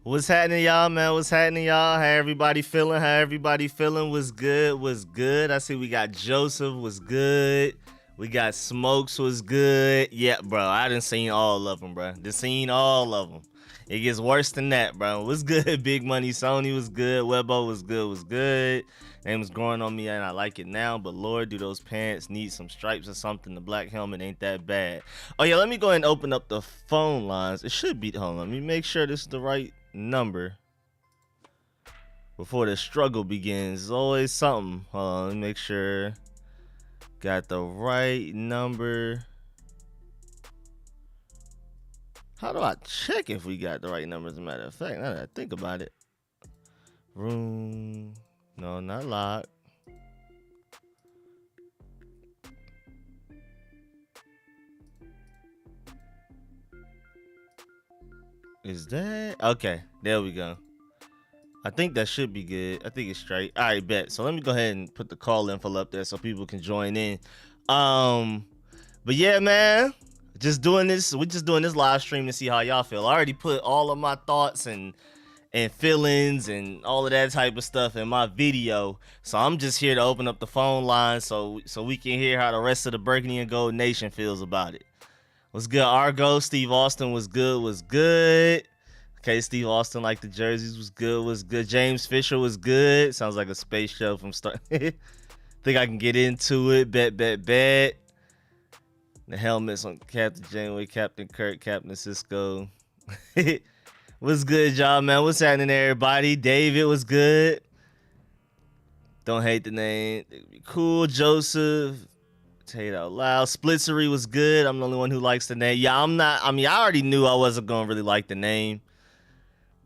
What's happening, y'all, man? What's happening, y'all? How everybody feeling? How everybody feeling? What's good? What's good? I see we got Joseph. Was good? We got Smokes. Was good? Yeah, bro. I done seen all of them, bro. Done seen all of them. It gets worse than that, bro. What's good? Big Money Sony was good. Webbo was good. Was good. Name was growing on me, and I like it now. But Lord, do those pants need some stripes or something? The black helmet ain't that bad. Oh yeah, let me go ahead and open up the phone lines. It should be. Hold on. Let me make sure this is the right number before the struggle begins. It's always something. Hold on, let me make sure got the right number. How do I check if we got the right number? As a matter of fact, now that I think about it. Room, no, not locked. Is that okay? There we go. I think that should be good. I think it's straight. All right, bet. So let me go ahead and put the call info up there so people can join in. But yeah, man, just doing this. We're just doing this live stream to see how y'all feel. I already put all of my thoughts and feelings and all of that type of stuff in my video. So I'm just here to open up the phone line so we can hear how the rest of the Burgundy and Gold Nation feels about it. What's good, Argo? Steve Austin was good. Was good. Okay, Steve Austin like the jerseys was good. Was good. James Fisher was good. Sounds like a space show from Star. Think I can get into it. Bet. The helmets on Captain Janeway, Captain Kirk, Captain Cisco. What's good, y'all, man? What's happening, everybody? David was good. Don't hate the name. Cool, Joseph. Say it out loud. Splitzery was good. I'm the only one who likes the name. Yeah, I'm not. I mean, I already knew I wasn't gonna really like the name.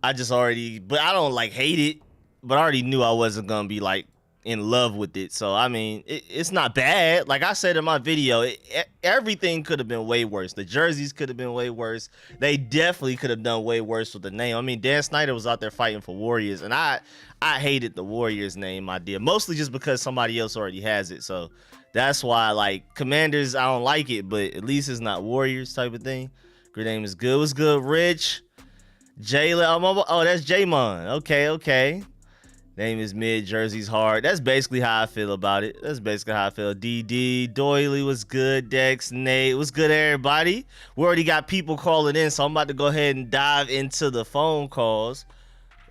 I just already, but I don't like hate it. But I already knew I wasn't gonna be like in love with it. So I mean, it's not bad. Like I said in my video, everything could have been way worse. The jerseys could have been way worse. They definitely could have done way worse with the name. I mean, Dan Snyder was out there fighting for Warriors, and I hated the Warriors name idea, mostly just because somebody else already has it. So that's why, like, Commanders, I don't like it, but at least it's not Warriors type of thing. Great name is good. What's good, Rich? Jayla. Oh, that's Jaymon. Okay. Name is mid, jerseys hard. That's basically how I feel about it. That's basically how I feel. DD, Doily was good. Dex, Nate was good, everybody. We already got people calling in, so I'm about to go ahead and dive into the phone calls.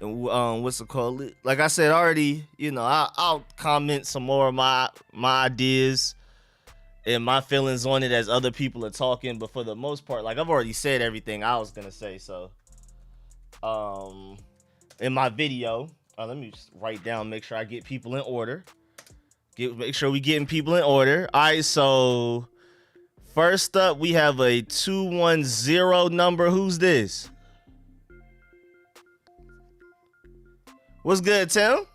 And what's it called? Like I said already, you know, I'll comment some more of my ideas and my feelings on it as other people are talking. But for the most part, like I've already said everything I was gonna say. So, in my video. Let me just write down, make sure I get people in order. Make sure we getting people in order. All right, so first up, we have a 210 number. Who's this? What's good, Tim?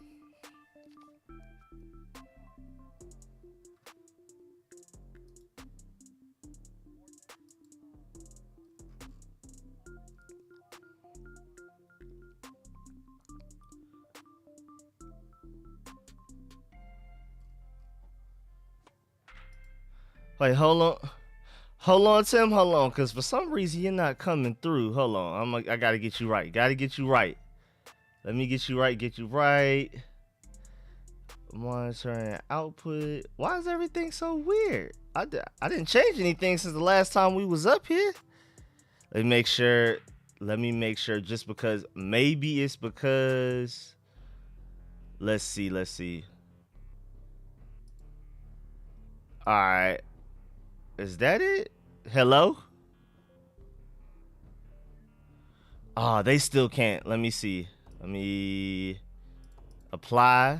Wait, hold on, Tim. Hold on, because for some reason you're not coming through. Hold on, I gotta get you right. Let me get you right. Monitoring output. Why is everything so weird? I didn't change anything since the last time we was up here. Let me make sure. Just because, maybe it's because. Let's see. All right. Is that it? Hello? Oh, they still can't. Let me see. Let me apply.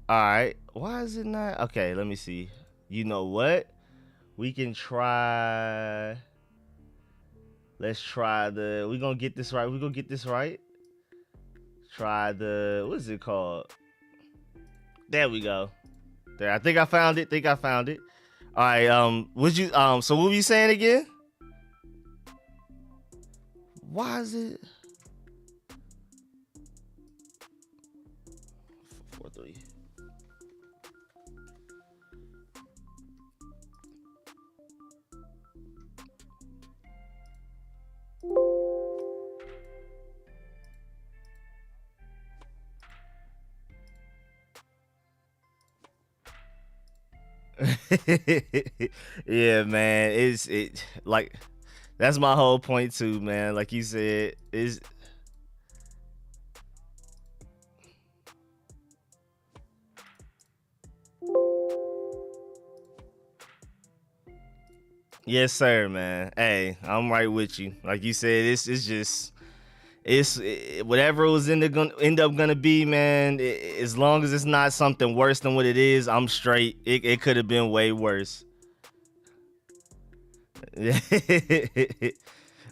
All right. Why is it not? Okay, let me see. You know what? We can try. Let's try we're going to get this right. Try what is it called? There we go. There. I think I found it. All right, so what were you saying again? Why is it 4-3? Yeah, man. It like that's my whole point too, man. Like you said, is yes, sir, man. Hey, I'm right with you. Like you said, it's just whatever it was end up gonna be, man. As long as it's not something worse than what it is, I'm straight. It could have been way worse.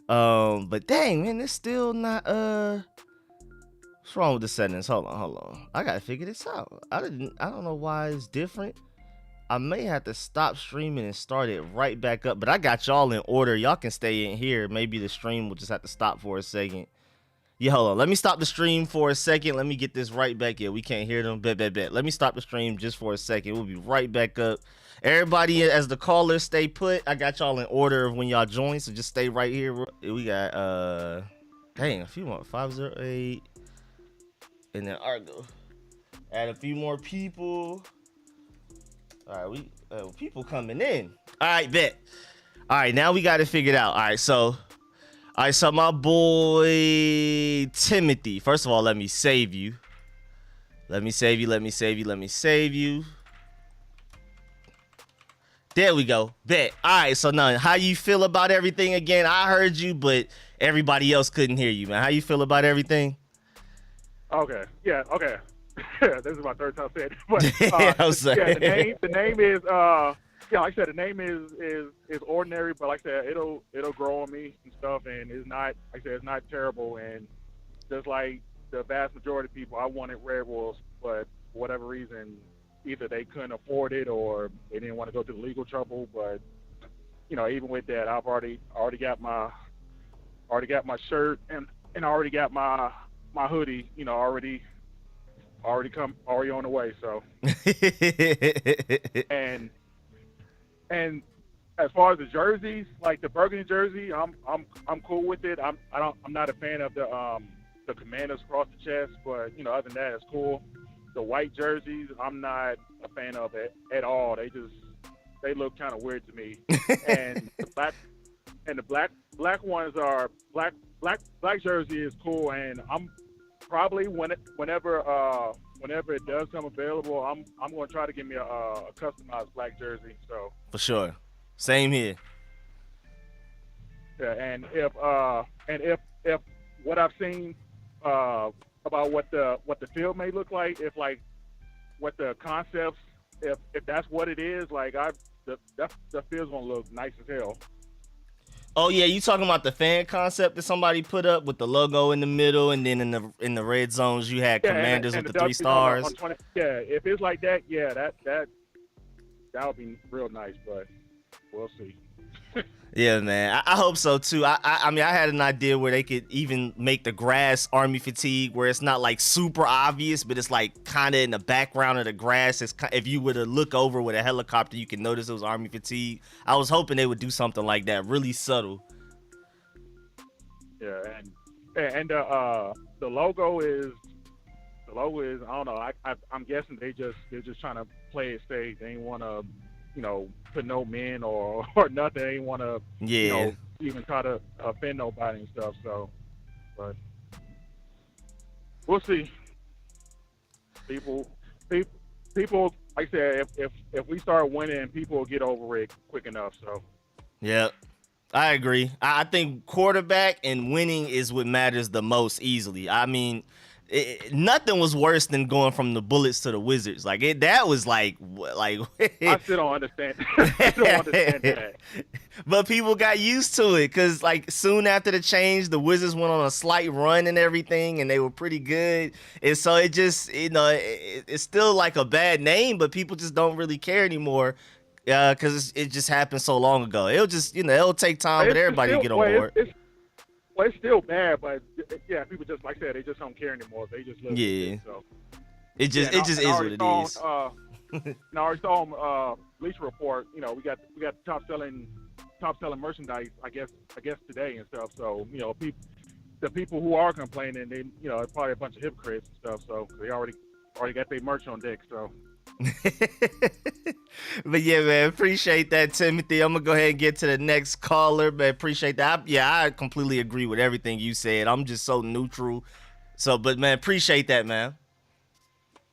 But dang, man, it's still not what's wrong with the settings? Hold on. I gotta figure this out. I don't know why it's different. I may have to stop streaming and start it right back up, but I got y'all in order. Y'all can stay in here. Maybe the stream will just have to stop for a second. Yeah, hold on. Let me stop the stream for a second. Let me get this right back. Yeah, we can't hear them. Bet. Let me stop the stream just for a second. We'll be right back up. Everybody, as the callers, stay put. I got y'all in order of when y'all join, so just stay right here. We got dang, a few more. 508, and then Argo. Add a few more people. All right, people coming in. All right, bet. All right, now we got it figured out. All right, so my boy Timothy. First of all, let me save you. Let me save you. There we go. Bet. All right, so now, how you feel about everything again? I heard you, but everybody else couldn't hear you, man. How you feel about everything? Okay. Yeah. Okay. This is my third time saying it. But the name is yeah, like I said, the name is ordinary, but like I said, it'll grow on me and stuff, and it's not, like I said, it's not terrible. And just like the vast majority of people, I wanted Redwolves, but for whatever reason, either they couldn't afford it or they didn't want to go through the legal trouble. But even with that, I've already got my shirt and I already got my hoodie, already on the way. So and as far as the jerseys, like the burgundy jersey, I'm cool with it. I'm not a fan of the commanders across the chest, but other than that, it's cool. The white jerseys, I'm not a fan of it at all. They look kind of weird to me. And the black ones are black jersey is cool, and I'm probably whenever it does come available, I'm going to try to get me a customized black jersey. So for sure, same here. Yeah, and if what I've seen about what the field may look like, if like what the concepts, if that's what it is, like the field's gonna look nice as hell. Oh yeah, you talking about the fan concept that somebody put up with the logo in the middle, and then in the red zones you had commanders with the 3 stars. On 20, yeah, if it's like that, yeah, that would be real nice, but we'll see. Yeah, man, I hope so too. I mean, I had an idea where they could even make the grass army fatigue, where it's not like super obvious, but it's like kind of in the background of the grass. It's if you were to look over with a helicopter, you can notice it was army fatigue. I was hoping they would do something like that, really subtle. Yeah, and the logo is I don't know. I'm guessing they're just trying to play it safe. They ain't want to put no men or nothing. They ain't want to even try to offend nobody and stuff. So, but we'll see. People, like I said, if we start winning, people will get over it quick enough. So, yeah, I agree. I think quarterback and winning is what matters the most easily. I mean, nothing was worse than going from the Bullets to the Wizards. Like that was like I still don't understand. I don't understand that. But people got used to it because like soon after the change, the Wizards went on a slight run and everything, and they were pretty good. And so it just it's still like a bad name, but people just don't really care anymore. Because it just happened so long ago. It'll just it'll take time, but everybody will get on board. It's still bad, but yeah, people just like I said, they just don't care anymore. They just live with it. So it just is what it is. Now I saw Bleacher Report. We got the top selling merchandise. I guess today and stuff. So the people who are complaining, they it's probably a bunch of hypocrites and stuff. So they already got their merch on deck. So But yeah, man, appreciate that, Timothy. I'm gonna go ahead and get to the next caller, but appreciate that. I completely agree with everything you said. I'm just so neutral. So, but man, appreciate that, man.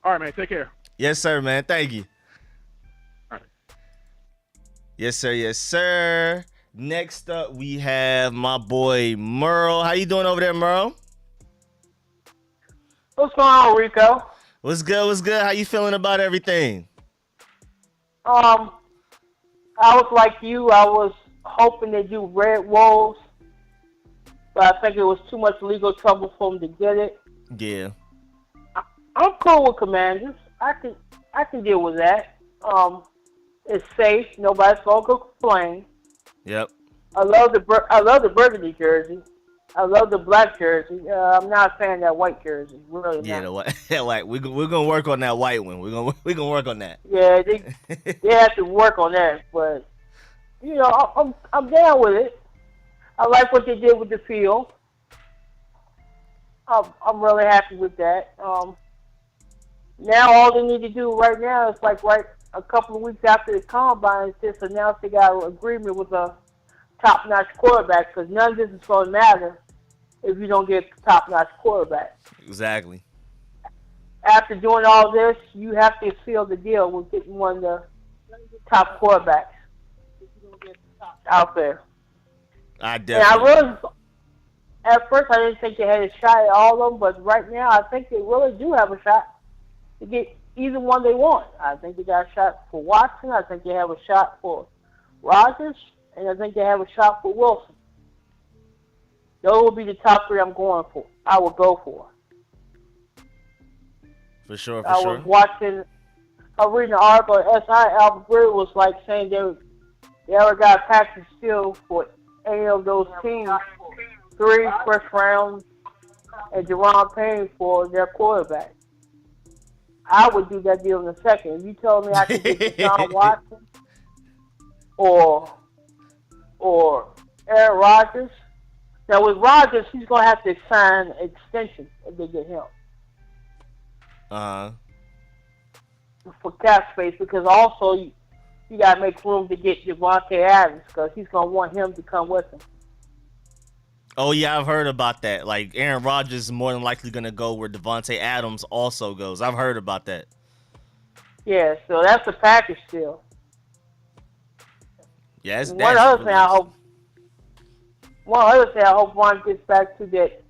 All right, man. Take care. Yes, sir, man. Thank you. All right. Yes, sir. Yes, sir. Next up, we have my boy Merle. How you doing over there, Merle? What's going on, Rico? What's good? What's good? How you feeling about everything? I was like you. I was hoping to do Redwolves, but I think it was too much legal trouble for them to get it. Yeah. I'm cool with Commanders. I can deal with that. It's safe. Nobody's gonna complain. Yep. I love the burgundy jersey. I love the black jersey. I'm not a fan of that white jersey. Really Yeah, not. the white. We're gonna work on that white one. We're gonna work on that. Yeah, they have to work on that, but you know, I'm down with it. I like what they did with the field. I'm really happy with that. Now all they need to do right now is like a couple of weeks after the combine is just announce they got an agreement with a top-notch quarterback, because none of this is going to matter if you don't get a top-notch quarterback. Exactly. After doing all this, you have to seal the deal with getting one of the top quarterbacks out there. I definitely. And at first I didn't think they had a shot at all of them, but right now I think they really do have a shot to get either one they want. I think they got a shot for Watson. I think they have a shot for Rodgers. And I think they have a shot for Wilson. Those will be the top three I'm going for. I will go for. For sure, I was reading an article at SI. Albert Breer was like saying they ever got a package deal for any of those teams. 3 first rounds and Jerron Payne for their quarterback. I would do that deal in a second. If you told me I could get Deshaun Watson or Aaron Rodgers. Now with Rodgers, he's going to have to sign an extension if they get him. For cap space, because also you got to make room to get Devontae Adams, because he's going to want him to come with him. Oh yeah, I've heard about that. Like Aaron Rodgers is more than likely going to go where Devontae Adams also goes. I've heard about that. Yeah, so that's a package deal. Yeah, one other thing I hope Ron gets back to that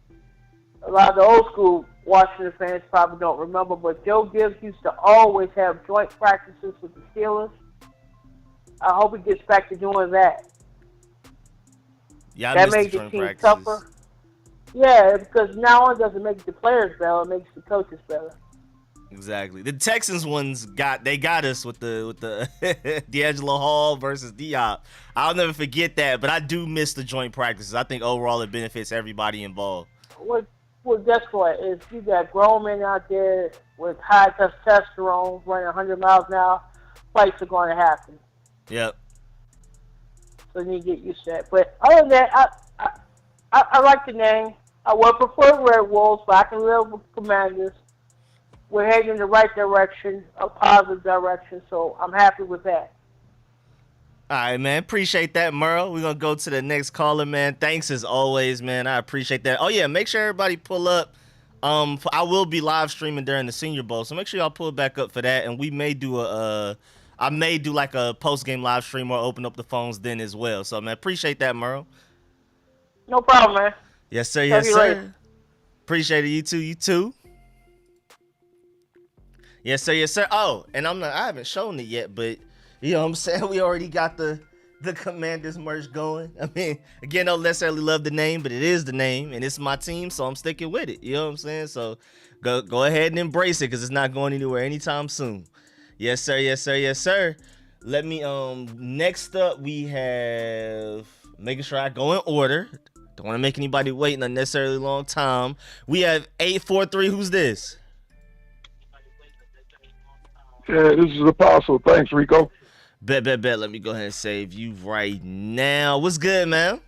a lot of the old school Washington fans probably don't remember, but Joe Gibbs used to always have joint practices with the Steelers. I hope he gets back to doing that. Yeah, that made the team tougher. Yeah, because not only does it make the players better, it makes the coaches better. Exactly. The Texans ones got us with the D'Angelo Hall versus Diop. I'll never forget that, but I do miss the joint practices. I think overall it benefits everybody involved. Well, guess what? Is you got grown men out there with high testosterone running 100 miles an hour, fights are going to happen. Yep. So you need to get used to that. But other than that, I like the name. I would prefer Redwolves, but I can live with Commanders. We're heading in the right direction, a positive direction, so I'm happy with that. All right, man. Appreciate that, Merle. We're going to go to the next caller, man. Thanks as always, man. I appreciate that. Oh, yeah, make sure everybody pull up. I will be live streaming during the Senior Bowl, so make sure y'all pull back up for that, and we may do I may do like a post-game live stream or open up the phones then as well. So, man, appreciate that, Merle. No problem, man. Yes, sir. Yes, sir. Later. Appreciate it. You too. Yes, sir. Yes, sir. Oh, and I haven't shown it yet, but you know what I'm saying? We already got the Commanders merch going. I mean, again, I don't necessarily love the name, but it is the name, and it's my team, so I'm sticking with it. You know what I'm saying? So go ahead and embrace it, because it's not going anywhere anytime soon. Yes, sir. Yes, sir. Yes, sir. Let me, next up, we have, making sure I go in order. Don't want to make anybody wait an unnecessarily long time. We have 843. Who's this? Yeah, this is Apostle. Thanks, Rico. Bet. Let me go ahead and save you right now. What's good, man?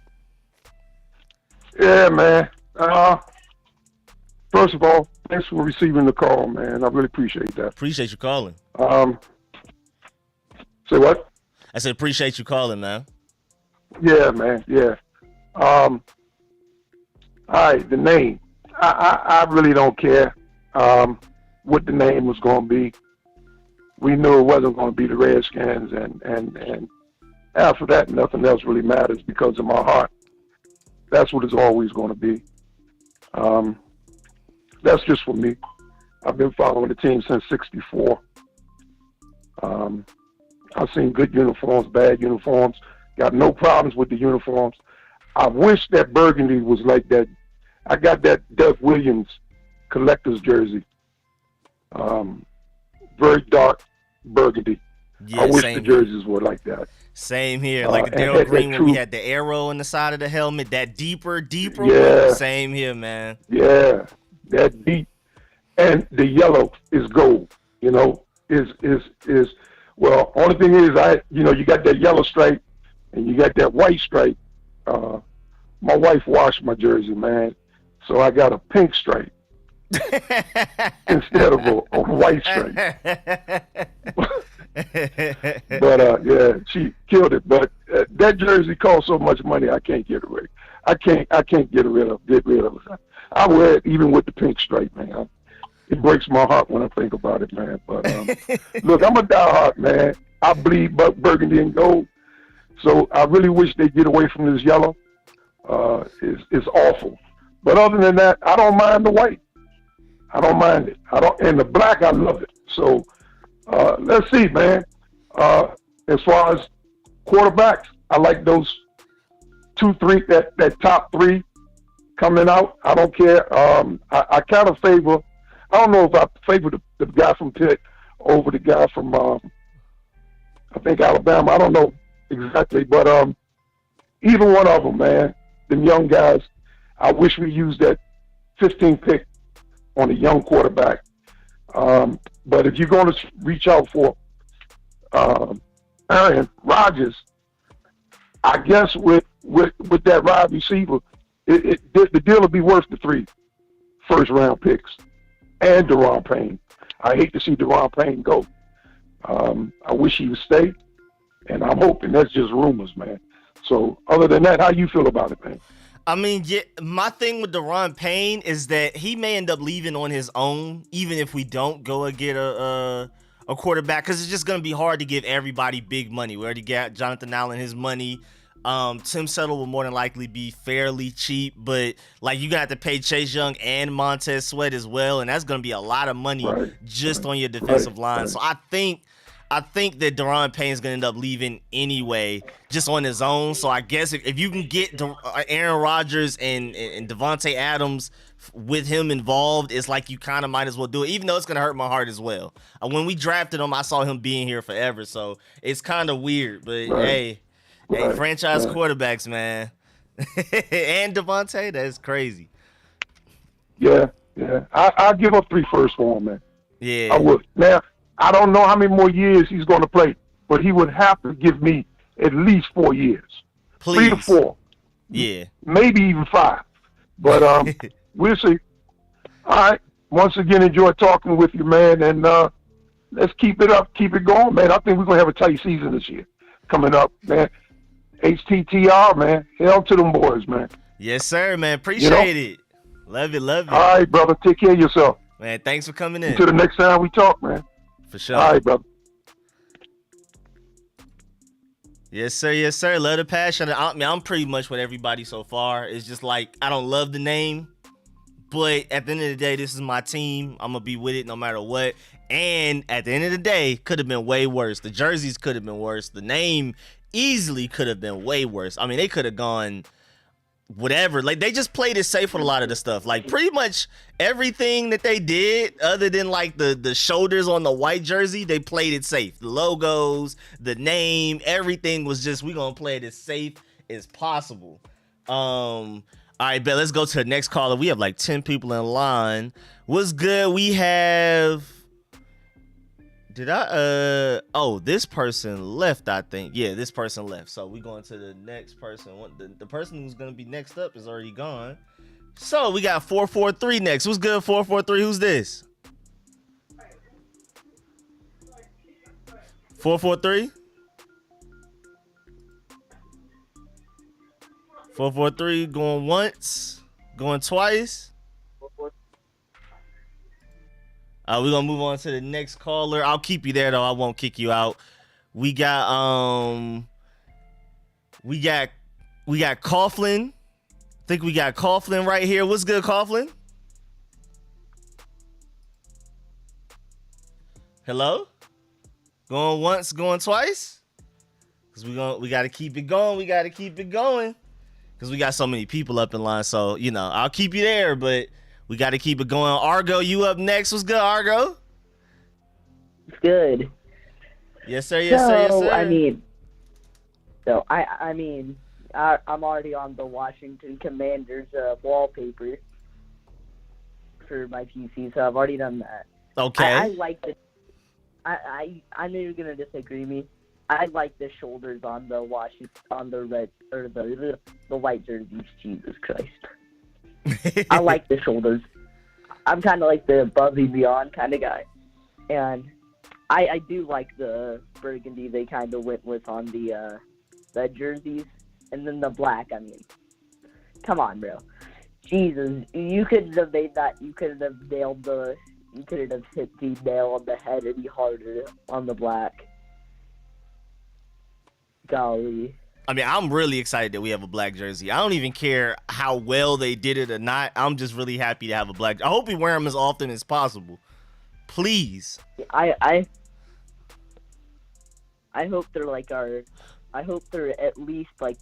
Yeah, man. First of all, thanks for receiving the call, man. I really appreciate that. Appreciate you calling. Say what? I said appreciate you calling, man. Yeah, man. Yeah. All right, the name. I really don't care what the name was going to be. We knew it wasn't going to be the Redskins, and after that, nothing else really matters because of my heart. That's what it's always going to be. That's just for me. I've been following the team since '64. I've seen good uniforms, bad uniforms. Got no problems with the uniforms. I wish that burgundy was like that. I got that Doug Williams collector's jersey. Very dark burgundy. Yeah, I wish the jerseys were like that. Same here. Like Daryl Green when we had the arrow on the side of the helmet, that deeper one. Same here, man. Yeah, that deep. And the yellow is gold, you know, well, only thing is you got that yellow stripe and you got that white stripe. My wife washed my jersey, man. So I got a pink stripe instead of a white stripe. But yeah, she killed it. But that jersey cost so much money, I can't get rid. I can't get rid of it. I wear it even with the pink stripe, man. It breaks my heart when I think about it, man. But look, I'm a diehard, man. I bleed burgundy and gold. So I really wish they'd get away from this yellow. It's awful. But other than that, I don't mind the white. I don't mind it. And the black, I love it. So let's see, man. As far as quarterbacks, I like those 2, 3, that top 3 coming out. I don't care. I kind of favor. I don't know if I favor the guy from Pitt over the guy from I think Alabama. I don't know exactly, but either one of them, man. Them young guys. I wish we used that 15th pick on a young quarterback. But if you're going to reach out for Aaron Rodgers, I guess with that wide receiver, the deal will be worth the 3 first-round picks and Deron Payne. I hate to see Deron Payne go. I wish he would stay, and I'm hoping that's just rumors, man. So other than that, how you feel about it, man? I mean, yeah, my thing with Deron Payne is that he may end up leaving on his own, even if we don't go and get a quarterback, because it's just going to be hard to give everybody big money. We already got Jonathan Allen his money. Tim Settle will more than likely be fairly cheap, but like you're gonna have to pay Chase Young and Montez Sweat as well, and that's gonna be a lot of money just on your defensive line. So I think that Deron Payne's gonna end up leaving anyway, just on his own. So I guess if you can get Aaron Rodgers and Devontae Adams with him involved, it's like you kind of might as well do it, even though it's gonna hurt my heart as well. When we drafted him, I saw him being here forever, so it's kind of weird. But hey, franchise quarterbacks, man. And Devontae, that's crazy. Yeah. I'll give up 3 firsts for him, man. Yeah. I would. Now, I don't know how many more years he's going to play, but he would have to give me at least 4 years. Please. 3 to 4. Yeah. Maybe even 5. But we'll see. All right. Once again, enjoy talking with you, man. And let's keep it up. Keep it going, man. I think we're going to have a tight season this year coming up, man. HTTR, man. Hell to them boys, man. Yes, sir, man. Appreciate it. Love it. All right, brother. Take care of yourself. Man, thanks for coming in. Until the next time we talk, man. For sure. All right, brother. Yes, sir. Love the passion. I mean, I'm pretty much with everybody so far. It's just like, I don't love the name, but at the end of the day, this is my team. I'm going to be with it no matter what. And at the end of the day, could have been way worse. The jerseys could have been worse. The name easily could have been way worse. I mean, they could have gone whatever. Like, they just played it safe with a lot of the stuff. Like, pretty much everything that they did, other than like the shoulders on the white jersey, they played it safe. The logos, the name, everything was just, we gonna play it as safe as possible. All right, bet. Let's go to the next caller. We have like 10 people in line. What's good? We have... this person left, I think. Yeah, this person left. So we going to the next person. The person who's going to be next up is already gone. So we got 443 next. Who's good? 443. Who's this? 443. 443 going once, going twice. We're gonna move on to the next caller. I'll keep you there though. I won't kick you out. We got Coughlin. I think we got Coughlin right here. What's good, Coughlin? Hello? Going once, going twice? Cause we gotta keep it going. We gotta keep it going. Cause we got so many people up in line. So, you know, I'll keep you there, but we gotta keep it going. Argo, you up next. What's good, Argo? It's good. Yes, sir, yes, sir, yes, sir. I'm already on the Washington Commanders wallpaper for my PC, so I've already done that. Okay. I like the. I know you're gonna disagree with me. I like the shoulders on the the white jerseys. Jesus Christ. I like the shoulders. I'm kind of like the above and beyond kind of guy, and I do like the burgundy they kind of went with on the jerseys, and then the black. I mean, come on, bro. Jesus, you couldn't have made that. You couldn't have nailed the. You couldn't have hit the nail on the head any harder on the black. Golly. I mean, I'm really excited that we have a black jersey. I don't even care how well they did it or not. I'm just really happy to have a black. I hope we wear them as often as possible. Please. I hope they're like our. I hope they're at least like.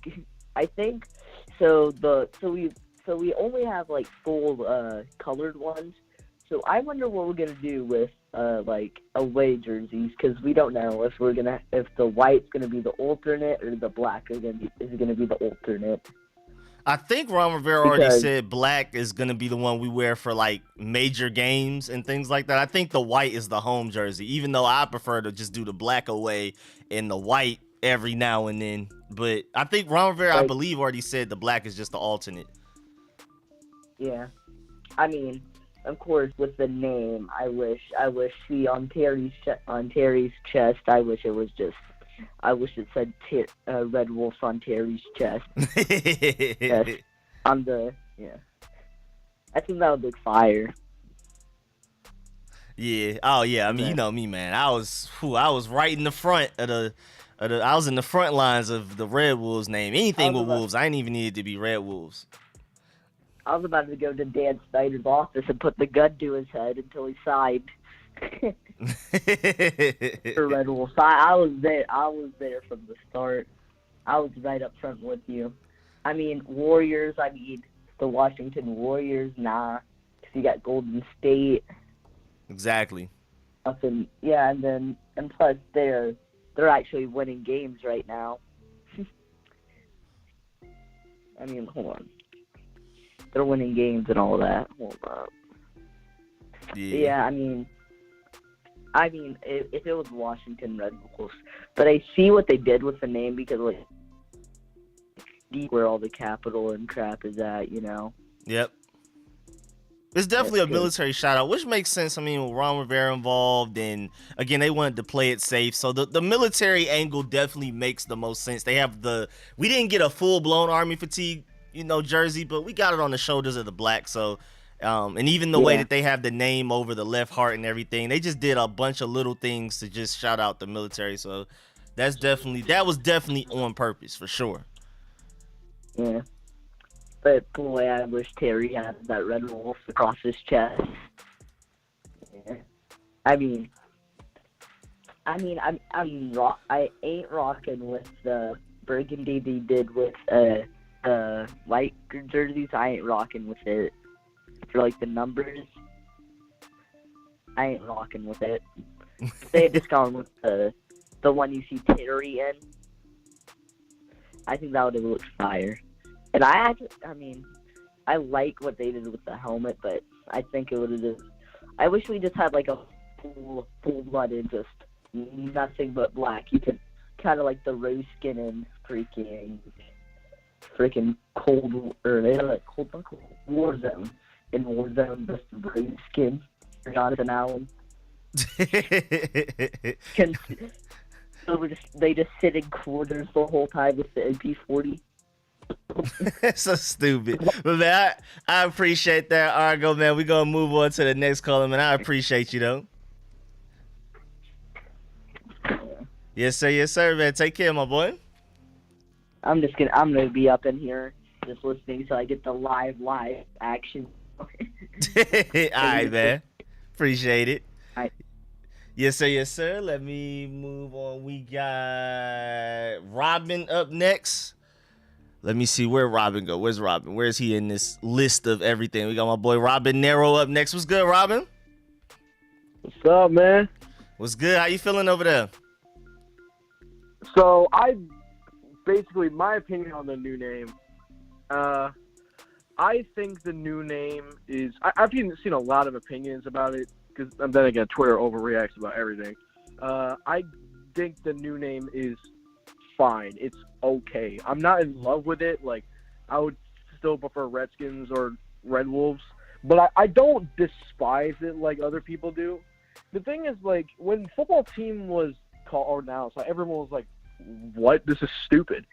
I think so. We only have like full colored ones. So I wonder what we're gonna do with like away jerseys, because we don't know if the white's gonna be the alternate or the black is gonna be the alternate. I think Ron Rivera already said black is gonna be the one we wear for like major games and things like that. I think the white is the home jersey, even though I prefer to just do the black away and the white every now and then. But I think Ron Rivera, I believe, already said the black is just the alternate. Yeah, I mean. Of course, with the name, I wish on Terry's chest. I wish it said Redwolves on Terry's chest. Yes, on the I think that would look fire. Yeah. Oh yeah. I mean, you know me, man. I was right in the front of the. I was in the front lines of the Redwolves name. Anything with wolves, I ain't even needed to be Redwolves. I was about to go to Dan Snyder's office and put the gun to his head until he signed for Red Wolves. I was there. I was there from the start. I was right up front with you. I mean, Warriors. I mean, the Washington Warriors. Nah, because you got Golden State. Exactly. And plus they're actually winning games right now. I mean, hold on. They're winning games and all that. Hold up. Yeah, I mean, if it was Washington Redwolves, but I see what they did with the name because like where all the capital and crap is at, you know. Yep. It's definitely a military shout out, which makes sense. I mean, with Ron Rivera involved, and again, they wanted to play it safe. So the military angle definitely makes the most sense. They have we didn't get a full blown army fatigue, jersey, but we got it on the shoulders of the black. So, and even the way that they have the name over the left heart and everything, they just did a bunch of little things to just shout out the military. So that was definitely on purpose for sure. Yeah. But boy, I wish Terry had that red wolf across his chest. Yeah. I ain't rocking with the burgundy they did with white jerseys. I ain't rocking with it for like the numbers. I ain't rocking with it. They had just gone with the one you see Terry in. I think that would have looked fire. And I like what they did with the helmet, but I think it would have just. I wish we just had like a full-blooded, just nothing but black. You could kind of like the rose skin and freaking freaking Cold Warzone. In Warzone, the Redskins for Jonathan Allen. They just sit in corners the whole time with the MP40. So stupid. But man, I appreciate that, Argo, man. We're going to move on to the next caller, man. I appreciate you, though. Yes, sir, man. Take care, my boy. I'm gonna be up in here just listening so I get the live action. All right, man. Appreciate it. All right. Yes, sir. Let me move on. We got Robin up next. Let me see where Robin go. Where's Robin? Where's he in this list of everything? We got my boy Robin Nero up next. What's good, Robin? What's up, man? What's good? How you feeling over there? So basically my opinion on the new name. I think the new name is. I've seen a lot of opinions about it because then again, Twitter overreacts about everything. I think the new name is fine. It's okay. I'm not in love with it. Like, I would still prefer Redskins or Redwolves, but I don't despise it like other people do. The thing is, like, when football team was called or announced, like, everyone was like, "What? This is stupid."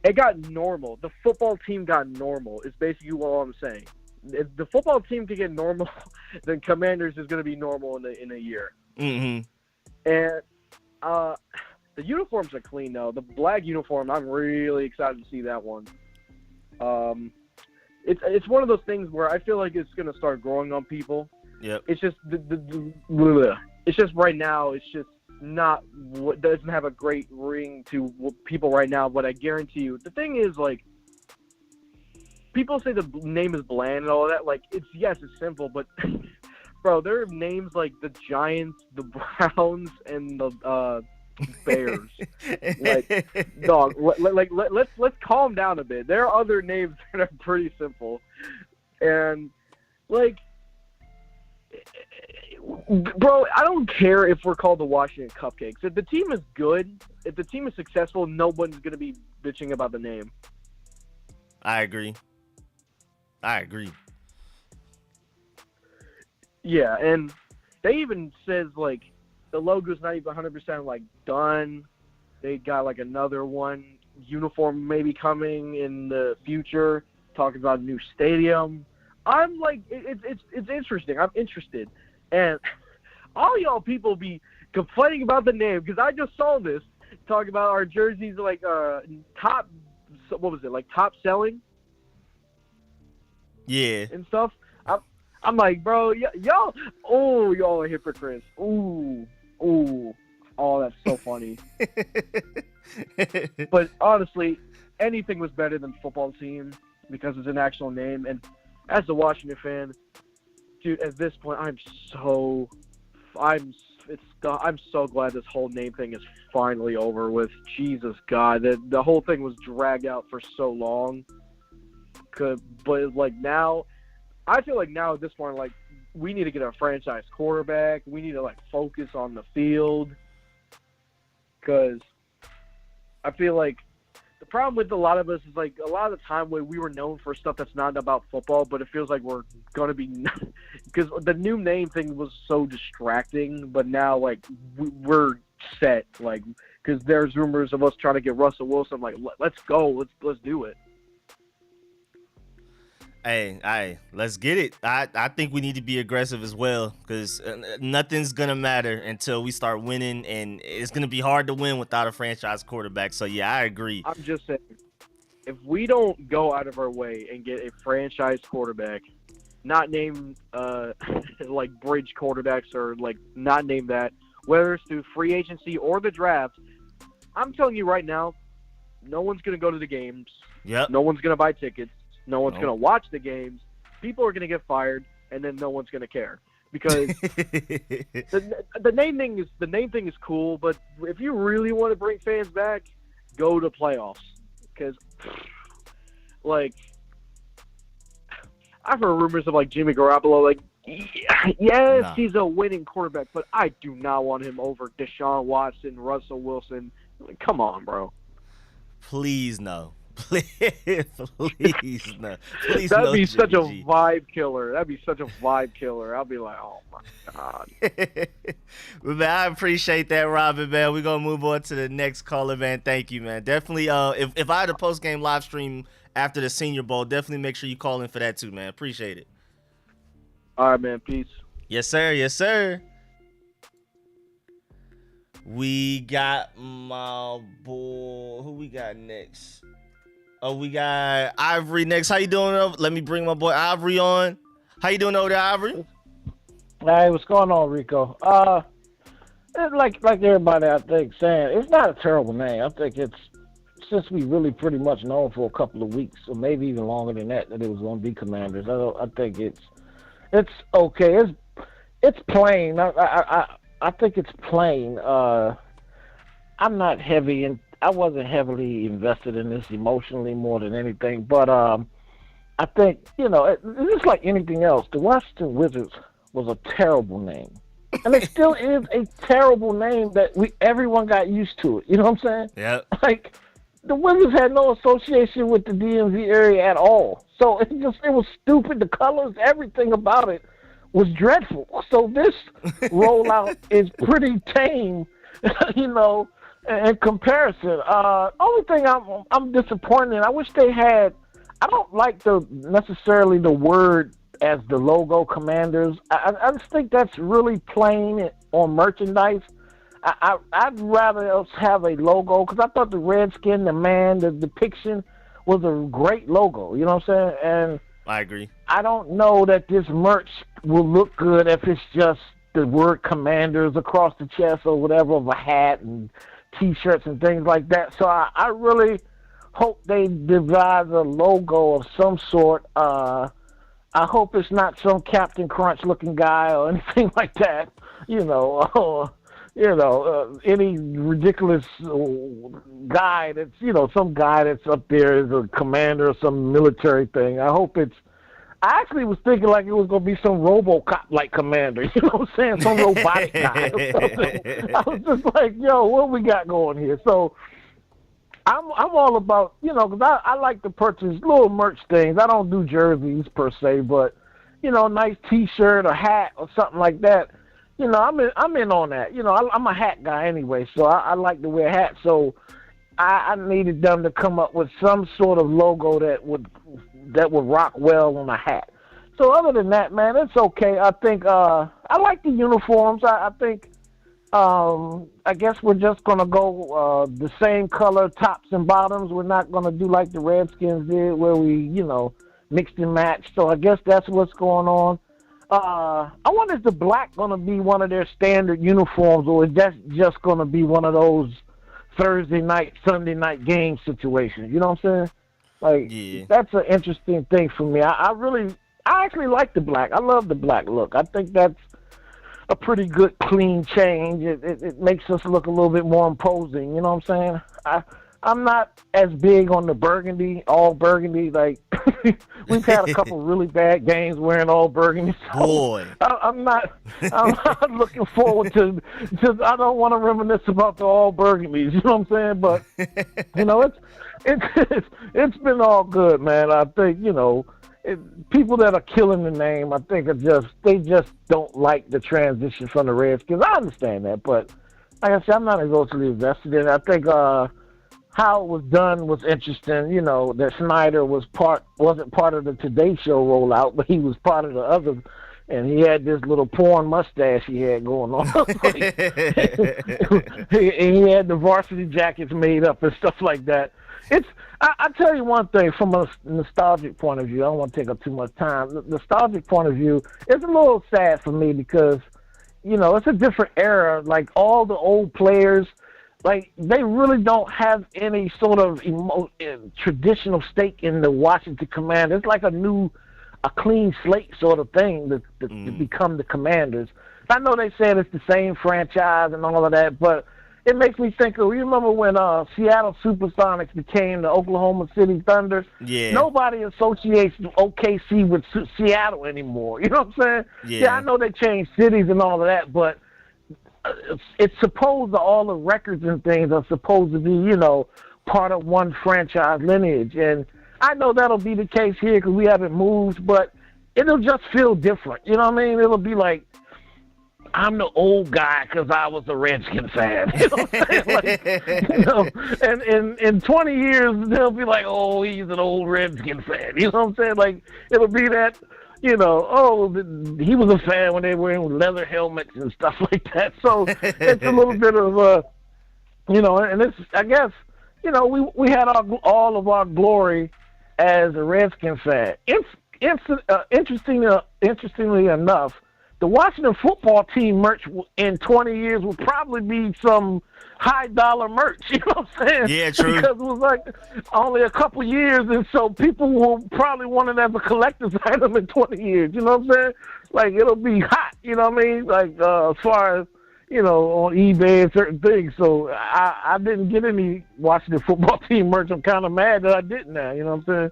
It got normal. The football team got normal. Is basically all I'm saying. If the football team can get normal, then Commanders is going to be normal in a year. Mm-hmm. And the uniforms are clean though. The black uniform, I'm really excited to see that one. It's one of those things where I feel like it's going to start growing on people. Yep. It's just it's just right now. It's just not what doesn't have a great ring to people right now. But I guarantee you, the thing is, like, people say the name is bland and all that. Like, it's simple, but bro, there are names like the Giants, the Browns, and the Bears. Like, dog, let's calm down a bit. There are other names that are pretty simple, and like, bro, I don't care if we're called the Washington Cupcakes. If the team is good, if the team is successful, no one's gonna be bitching about the name. I agree. Yeah, and they even says, like, the logo's not even 100% like done. They got like another one uniform maybe coming in the future. Talking about a new stadium. I'm like, it's interesting. I'm interested, and all y'all people be complaining about the name because I just saw this talking about our jerseys like top. What was it, like, top selling? Yeah. And stuff. I'm like, bro, y'all are hypocrites. Ooh, oh, that's so funny. But honestly, anything was better than football team because it's an actual name. And as a Washington fan, dude, at this point, I'm so glad this whole name thing is finally over with. Jesus God, the whole thing was dragged out for so long. But like now, I feel like now at this point, like, we need to get a franchise quarterback. We need to, like, focus on the field. Because I feel like the problem with a lot of us is, like, a lot of the time when we were known for stuff that's not about football, but it feels like we're going to be – because the new name thing was so distracting, but now, like, we're set, like, because there's rumors of us trying to get Russell Wilson. Like, let's go. Let's do it. Hey, let's get it. I think we need to be aggressive as well because nothing's going to matter until we start winning, and it's going to be hard to win without a franchise quarterback. So, yeah, I agree. I'm just saying, if we don't go out of our way and get a franchise quarterback, not named like bridge quarterbacks or, like, not name that, whether it's through free agency or the draft, I'm telling you right now, no one's going to go to the games. Yep. No one's going to buy tickets. No one's going to watch the games. People are going to get fired, and then no one's going to care because the name thing is cool. But if you really want to bring fans back, go to playoffs because, like, I've heard rumors of, like, Jimmy Garoppolo. Like, yes, he's a winning quarterback, but I do not want him over Deshaun Watson, Russell Wilson. Like, come on, bro. Please no. Please no. Please That'd no, be such a Jimmy G. vibe killer. That'd be such a vibe killer. I'll be like, oh my god. But man, I appreciate that, Robin, man. We're gonna move on to the next caller, man. Thank you, man. Definitely if I had a post game live stream after the Senior Bowl, definitely make sure you call in for that too, man. Appreciate it. All right, man. Peace. Yes, sir. Yes, sir. We got my boy. Who we got next? Oh, we got Ivory next. How you doing? Let me bring my boy Ivory on. How you doing over there, Ivory? Hey, what's going on, Rico? It's like everybody I think saying, it's not a terrible name. I think it's since we really pretty much known for a couple of weeks, or maybe even longer than that it was going to be Commanders. I think it's okay. It's plain. I think it's plain. I'm not heavy and I wasn't heavily invested in this emotionally more than anything, but I think, it's like anything else. The Washington Wizards was a terrible name. And it still is a terrible name that everyone got used to it. You know what I'm saying? Yeah. Like, the Wizards had no association with the DMV area at all. So it was stupid. The colors, everything about it was dreadful. So this rollout is pretty tame, in comparison. Only thing I'm disappointed in, I wish they had, I don't like necessarily the word as the logo Commanders. I just think that's really plain on merchandise. I'd rather us have a logo, because I thought the Redskin, the depiction was a great logo. You know what I'm saying? And I agree. I don't know that this merch will look good if it's just the word Commanders across the chest or whatever of a hat and T-shirts and things like that. So I really hope they devise a logo of some sort. I hope it's not some Captain Crunch looking guy or anything like that. Any ridiculous guy that's, some guy that's up there as a commander or some military thing. I actually was thinking like it was going to be some RoboCop-like commander, you know what I'm saying? Some robotic guy or something. I was just like, yo, what we got going here? So I'm all about, because I like to purchase little merch things. I don't do jerseys per se, but, a nice T-shirt or hat or something like that. I'm in on that. I'm a hat guy anyway, so I like to wear hats. So I needed them to come up with some sort of logo that would rock well on a hat. So other than that, man, it's okay. I think I like the uniforms. I think I guess we're just gonna go the same color tops and bottoms. We're not gonna do like the Redskins did, where we mixed and matched. So I guess that's what's going on. I wonder if the black going to be one of their standard uniforms, or is that just going to be one of those Thursday night, Sunday night game situations? You know what I'm saying? Like, yeah. That's an interesting thing for me. I actually like the black. I love the black look. I think that's a pretty good, clean change. It makes us look a little bit more imposing. You know what I'm saying? I'm not as big on the burgundy, all burgundy. Like, we've had a couple really bad games wearing all burgundy. So Boy. I'm not looking forward to, I don't want to reminisce about the all burgundies. You know what I'm saying? But, it's been all good, man. I think, people that are killing the name, I think they just don't like the transition from the Redskins. I understand that, but like I said, I'm not emotionally invested in it. I think, how it was done was interesting. That Snyder wasn't part of the Today Show rollout, but he was part of the other, and he had this little porn mustache he had going on. And he had the varsity jackets made up and stuff like that. I tell you one thing, from a nostalgic point of view, I don't want to take up too much time. The nostalgic point of view, it's a little sad for me because, it's a different era. Like, all the old players, like, they really don't have any sort of traditional stake in the Washington Commanders. It's like a clean slate sort of thing to become the Commanders. I know they said it's the same franchise and all of that, but it makes me think of, you remember when Seattle Supersonics became the Oklahoma City Thunder? Yeah. Nobody associates OKC with Seattle anymore. You know what I'm saying? Yeah, I know they changed cities and all of that, but it's supposed to, all the records and things are supposed to be, part of one franchise lineage. And I know that'll be the case here because we haven't moved, but it'll just feel different. You know what I mean? It'll be like, I'm the old guy because I was a Redskins fan. You know what I'm saying? Like, you know, and in 20 years, they'll be like, oh, he's an old Redskins fan. You know what I'm saying? Like, it'll be that, you know, oh, he was a fan when they were in leather helmets and stuff like that. So it's a little bit of, you know, and it's, I guess, you know, we had all of our glory as a Redskins fan. Interestingly enough, the Washington football team merch in 20 years will probably be some high-dollar merch, you know what I'm saying? Yeah, true. Because it was like only a couple years, and so people will probably want it as a collector's item in 20 years, you know what I'm saying? Like, it'll be hot, you know what I mean? Like, as far as, you know, on eBay and certain things. So I didn't get any Washington football team merch. I'm kind of mad that I didn't now, you know what I'm saying?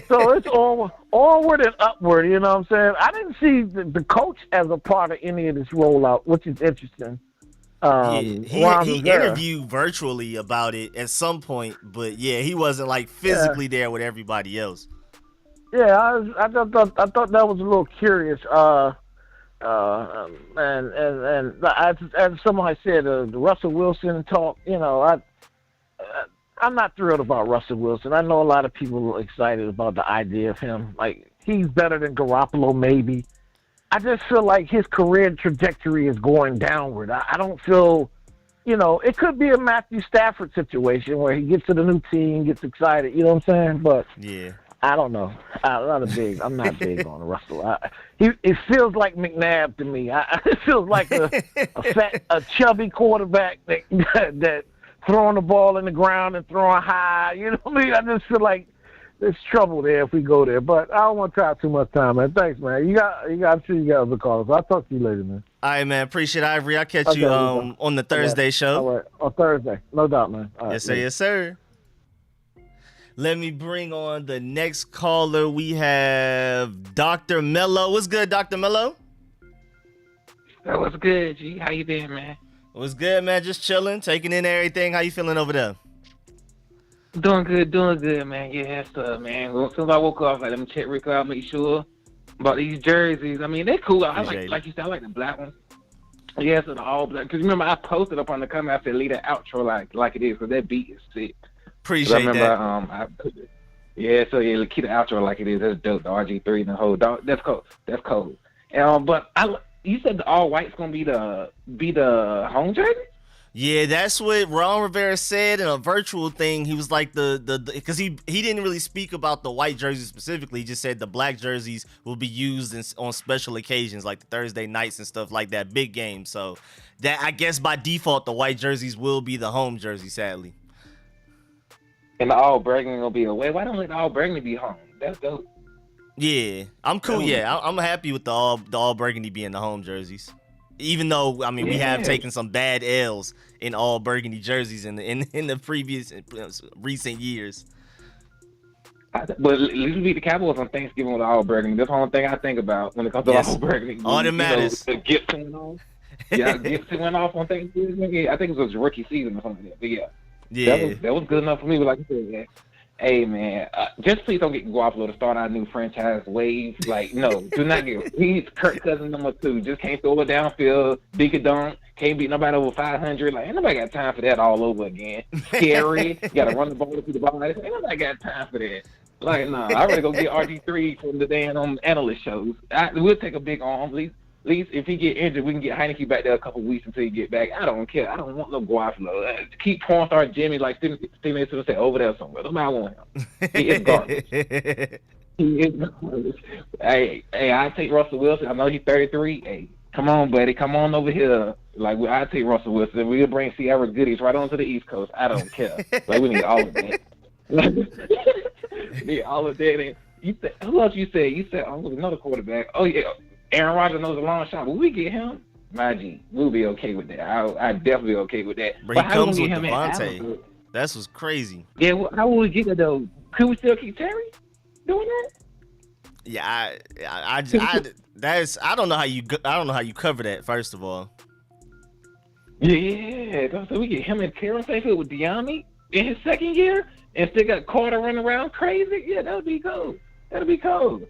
So it's onward and upward, you know what I'm saying? I didn't see the coach as a part of any of this rollout, which is interesting. He interviewed virtually about it at some point, but yeah, he wasn't like physically there with everybody else. Yeah, I thought that was a little curious. And as someone said, the Russell Wilson talk, you know, I'm not thrilled about Russell Wilson. I know a lot of people are excited about the idea of him. Like, he's better than Garoppolo, maybe. I just feel like his career trajectory is going downward. I don't feel, you know, it could be a Matthew Stafford situation where he gets to the new team, gets excited, you know what I'm saying? But yeah, I don't know. I'm not big on Russell. It feels like McNabb to me. It feels like a chubby quarterback that throwing the ball in the ground and throwing high. You know what I mean? I just feel like there's trouble there if we go there. But I don't want to talk too much time, man. Thanks, man. I'm sure you got other calls. I'll talk to you later, man. All right, man. Appreciate it, Ivory. I'll catch you on the Thursday show. All right. On Thursday. No doubt, man. All right, yes, sir. Yes, sir. Let me bring on the next caller. We have Dr. Mello. What's good, Dr. Mello? What's good, G? How you been, man? What's good, man? Just chilling, taking in everything. How you feeling over there? Doing good, man. Yeah, man. As soon as I woke up, I was like, let me check Rico out, make sure about these jerseys. I mean, they're cool. I like you said, I like the black ones. Yeah, so the all black. Because remember, I posted up on the comment, I said, leave that outro like it is, because that beat is sick. Appreciate that. I put it. Yeah, so yeah, keep the outro like it is. That's dope. The RG3 and the whole dog. That's cool. That's cool. But you said the all white's gonna be the home jersey. Yeah, that's what Ron Rivera said in a virtual thing. He was like because he didn't really speak about the white jerseys specifically. He just said the black jerseys will be used on special occasions like the Thursday nights and stuff like that, big games. So that, I guess by default, the white jerseys will be the home jersey, sadly. And the all burgundy will be away. Why don't let the all burgundy be home? That's dope. Yeah, I'm cool. Yeah, I'm happy with the all burgundy being the home jerseys. Even though, I mean, we have taken some bad L's in all burgundy jerseys in the previous recent years. But at least we beat the Cowboys on Thanksgiving with all burgundy. That's the only thing I think about when it comes to all burgundy. All that matters. The Gibson went off. Yeah, Gibson went off on Thanksgiving. Yeah, I think it was rookie season or something like that. But yeah, that was good enough for me. But like I said, man. Hey, man, just please don't get Garoppolo to start our new franchise wave. Like, no, do not get he's Kirk Cousins #2. Just can't throw it downfield, dink a dunk, can't beat nobody over 500. Like, ain't nobody got time for that all over again. Scary, got to run the ball to the ball. Ain't nobody got time for that. Like, no, I'd rather go get RG3 from the damn analyst shows. We'll take a big arm, at least if he get injured, we can get Heineke back there a couple weeks until he get back. I don't care. I don't want no Garoppolo. Keep porn star Jimmy like Stephen A. said over there somewhere. Nobody want him. He is garbage. He is garbage. Hey, I take Russell Wilson. I know he's 33. Hey, come on, buddy. Come on over here. Like, I take Russell Wilson. We'll bring Sierra Goodies right onto the East Coast. I don't care. Like, we need all of that. Need all of that. You said, who else you said? You said, another quarterback. Oh, yeah. Aaron Rodgers knows a long shot. Will we get him? My G, we'll be okay with that. I'd definitely be okay with that. But he comes with Devontae. That's what's crazy. Yeah, how will we get it though? Could we still keep Terry doing that? Yeah, I don't know how you cover that. First of all. Yeah, so we get him and Terry Mayfield with Deami. in his second year and still got Carter running around crazy, yeah, that would be cool. That'd be cool.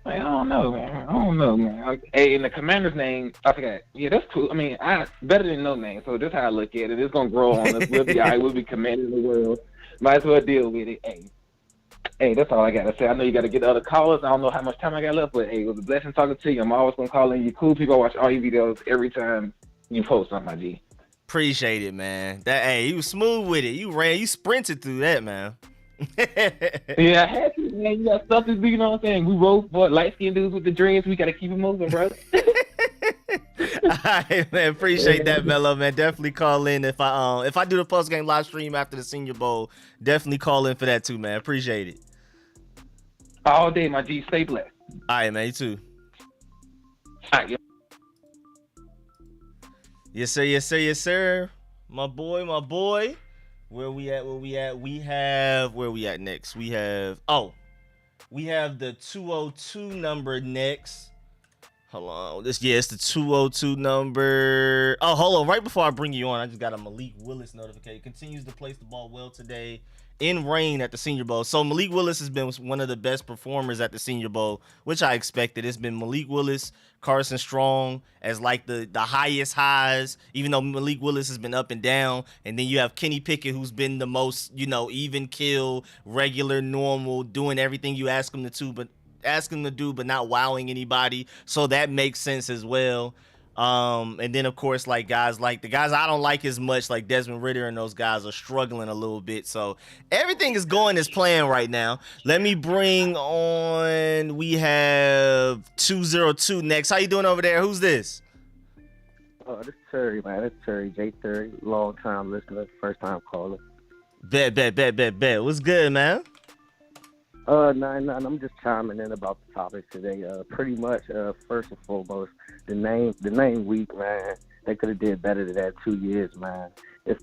Like, I don't know, man. Hey, and the commander's name, I forgot. Yeah, that's cool. I mean, better than no name. So that's how I look at it. It's gonna grow on us. We'll be all right. We'll be commanding the world. Might as well deal with it. Hey, that's all I gotta say. I know you gotta get the other callers. I don't know how much time I got left, but hey, it was a blessing talking to you. I'm always gonna call in. You cool people. I watch all your videos every time you post on my G. Appreciate it, man. You was smooth with it. You sprinted through that, man. Yeah, I had to, man. You got stuff to do, you know what I'm saying? We roll for light-skinned dudes with the dreads. We got to keep it moving, bro. All right, man. Appreciate that, Mello, man. Definitely call in if I do the post-game live stream after the Senior Bowl. Definitely call in for that too, man. Appreciate it. All day, my G. Stay blessed. All right, man. You too. All right, Yes, sir. Yes, sir. Yes, sir. My boy. Where we at? Where we at next? We have the 202 number next. Hold on. It's the 202 number. Oh, hold on. Right before I bring you on, I just got a Malik Willis notification. Continues to place the ball well today in rain at the Senior Bowl. So Malik Willis has been one of the best performers at the Senior Bowl, which I expected. It's been Malik Willis, Carson Strong as like the highest highs, even though Malik Willis has been up and down. And then you have Kenny Pickett, who's been the most, even kill, regular, normal, doing everything you ask him to do, but not wowing anybody. So that makes sense as well. And then of course, like guys like the guys I don't like as much, like Desmond Ridder and those guys are struggling a little bit. So everything is going as planned right now. Let me bring on, we have 202 next. How you doing over there? Who's this? Oh, this is Terry, man. It's Terry, J30, long time listener, first time caller. Bet. What's good, man? Nothing. I'm just chiming in about the topic today. Pretty much, first and foremost, the name week, man. They could have did better than that 2 years, man. If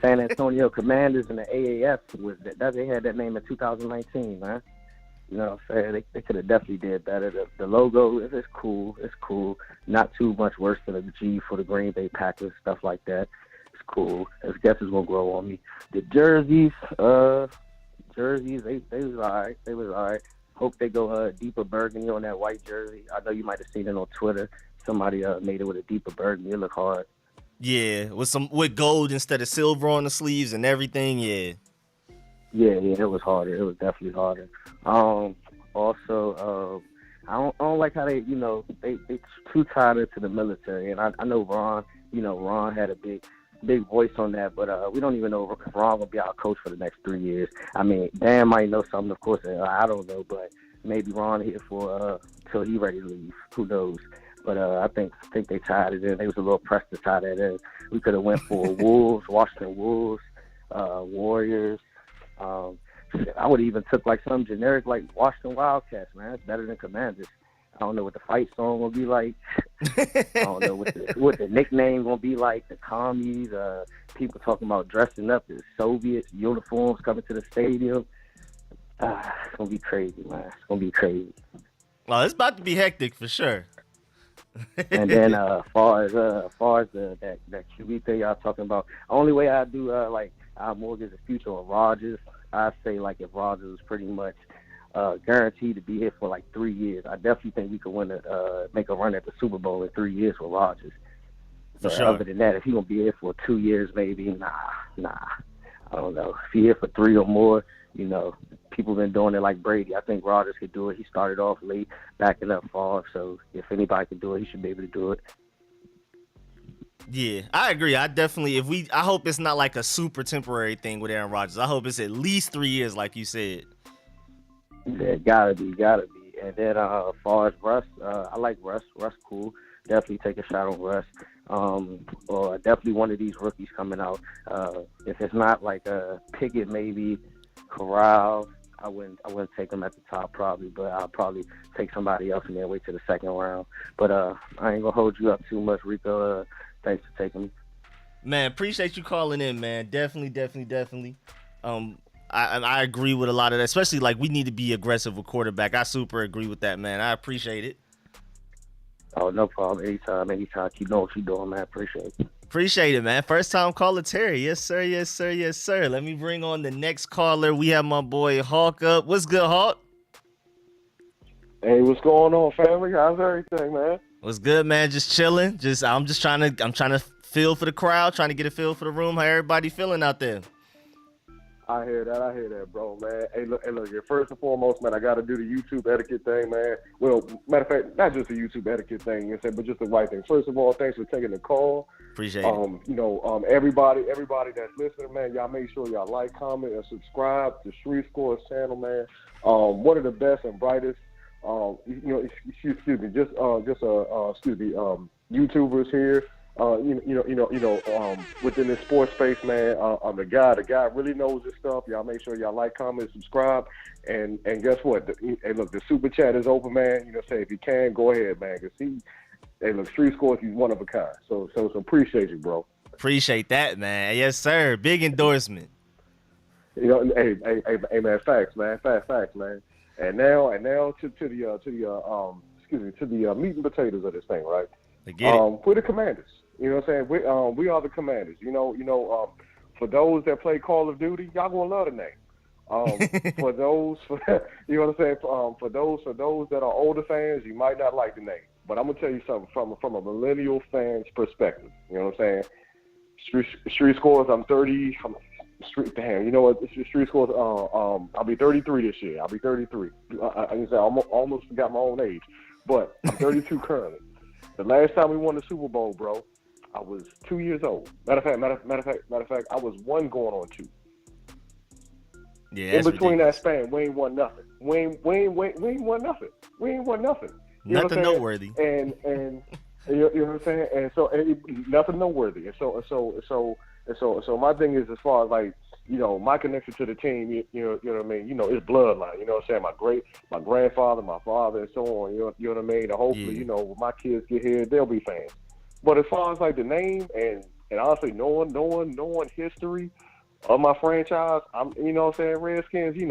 San Antonio Commanders and the AAF was that they had that name in 2019, man. You know what I'm saying? They could have definitely did better. The logo is cool. It's cool. Not too much worse than a G for the Green Bay Packers, stuff like that. It's cool. I guess it's gonna grow on me. The jerseys, they was all right. Hope they go deeper burgundy on that white jersey. I know you might have seen it on Twitter. Somebody made it with a deeper burgundy. It look hard. Yeah, with gold instead of silver on the sleeves and everything. Yeah, it was harder. It was definitely harder. Also, I don't like how they too tied into the military. And I know Ron had a big voice on that, but we don't even know if Ron will be our coach for the next 3 years. I mean, Dan might know something, of course. I don't know, but maybe Ron here for till he ready to leave. Who knows? But I think they tied it in. They was a little pressed to tie that in. We could have went for Wolves, Washington Wolves, Warriors. I would even took like some generic like Washington Wildcats, man. It's better than Commanders. I don't know what the fight song will be like. I don't know what the nickname will be like. The commies, people talking about dressing up as Soviets, uniforms coming to the stadium. It's gonna be crazy, man. It's gonna be crazy. Well, it's about to be hectic for sure. And then, as far as that QB thing y'all talking about, only way I do I mortgage the future on Rodgers. I say like if Rodgers was pretty much guaranteed to be here for like 3 years, I definitely think we could make a run at the Super Bowl in 3 years with Rodgers. But sure. Other than that, if he gonna be here for 2 years, maybe nah. I don't know. If he here for 3 or more, people been doing it like Brady. I think Rodgers could do it. He started off late, backing up far. So if anybody could do it, he should be able to do it. Yeah, I agree. I hope it's not like a super temporary thing with Aaron Rodgers. I hope it's at least 3 years, like you said. Yeah, gotta be. And then as far as Russ, I like Russ. Russ cool. Definitely take a shot on Russ. Or definitely one of these rookies coming out. If it's not like Pickett, maybe Corral. I wouldn't take him at the top probably, but I'll probably take somebody else and then wait to the second round. But I ain't gonna hold you up too much, Rico. Thanks for taking me. Man, appreciate you calling in, man. Definitely. I agree with a lot of that, especially like we need to be aggressive with quarterback. I super agree with that, man. I appreciate it. Oh, no problem. Anytime. Keep doing what you're doing, man. Appreciate it. Appreciate it, man. First time caller Terry. Yes, sir. Yes, sir. Yes, sir. Let me bring on the next caller. We have my boy Hawk up. What's good, Hawk? Hey, what's going on, family? How's everything, man? What's good, man? Just chilling. I'm trying to feel for the crowd, trying to get a feel for the room. How everybody feeling out there? I hear that, bro, man. Hey, look, first and foremost, man, I got to do the YouTube etiquette thing, man. Well, matter of fact, not just the YouTube etiquette thing, but just the right thing. First of all, thanks for taking the call. Appreciate it. Everybody that's listening, man, y'all make sure y'all like, comment, and subscribe to RicoScores channel, man. One of the best and brightest, YouTubers here. Within this sports space, man, the guy really knows his stuff. Y'all make sure y'all like, comment, subscribe, and guess what? The super chat is open, man. If you can, go ahead, man. Cause RicoScores, he's one of a kind. So appreciate you, bro. Appreciate that, man. Yes, sir. Big endorsement. Hey, man, facts, man. And now to the meat and potatoes of this thing, right? We're the Commanders. You know what I'm saying? We are the Commanders. For those that play Call of Duty, y'all gonna love the name. For those that are older fans, you might not like the name. But I'm gonna tell you something from a millennial fan's perspective. You know what I'm saying? RicoScores, I'm 30. Damn, you know what? RicoScores, I'll be 33 this year. I'll be 33. I almost forgot my own age, but I'm 32 currently. The last time we won the Super Bowl, bro, I was 2 years old. Matter of fact, I was 1 going on 2. Yeah. In between that span, we ain't won nothing. We ain't won nothing. Nothing noteworthy. And you know what I'm saying? And so nothing noteworthy. And so my thing is, as far as like, my connection to the team, you know what I mean? It's bloodline. You know what I'm saying? My grandfather, my father, and so on. You know what I mean? And hopefully, when my kids get here, they'll be fans. But as far as like the name and honestly knowing history of my franchise, I'm saying, Redskins. It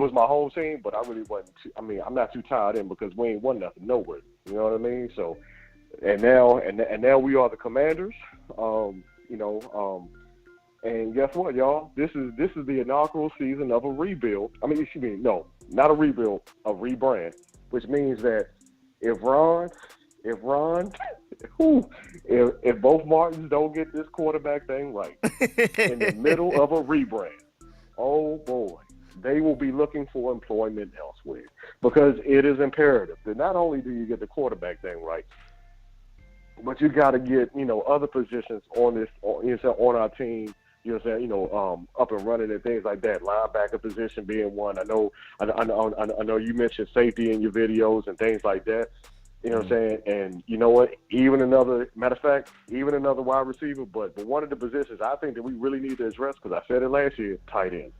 was my home team, but I really wasn't. I'm not too tied in because we ain't won nothing nowhere. You know what I mean? So, and now we are the Commanders. And guess what, y'all? This is the inaugural season of a rebuild. Not a rebuild, a rebrand, which means that if both Martins don't get this quarterback thing right in the middle of a rebrand, oh boy, they will be looking for employment elsewhere, because it is imperative that not only do you get the quarterback thing right, but you got to get other positions on our team. You know what I'm saying? Up and running and things like that. Linebacker position being one. I know you mentioned safety in your videos and things like that. You know what I'm saying? And you know what? Even another wide receiver. But one of the positions I think that we really need to address, because I said it last year, tight end.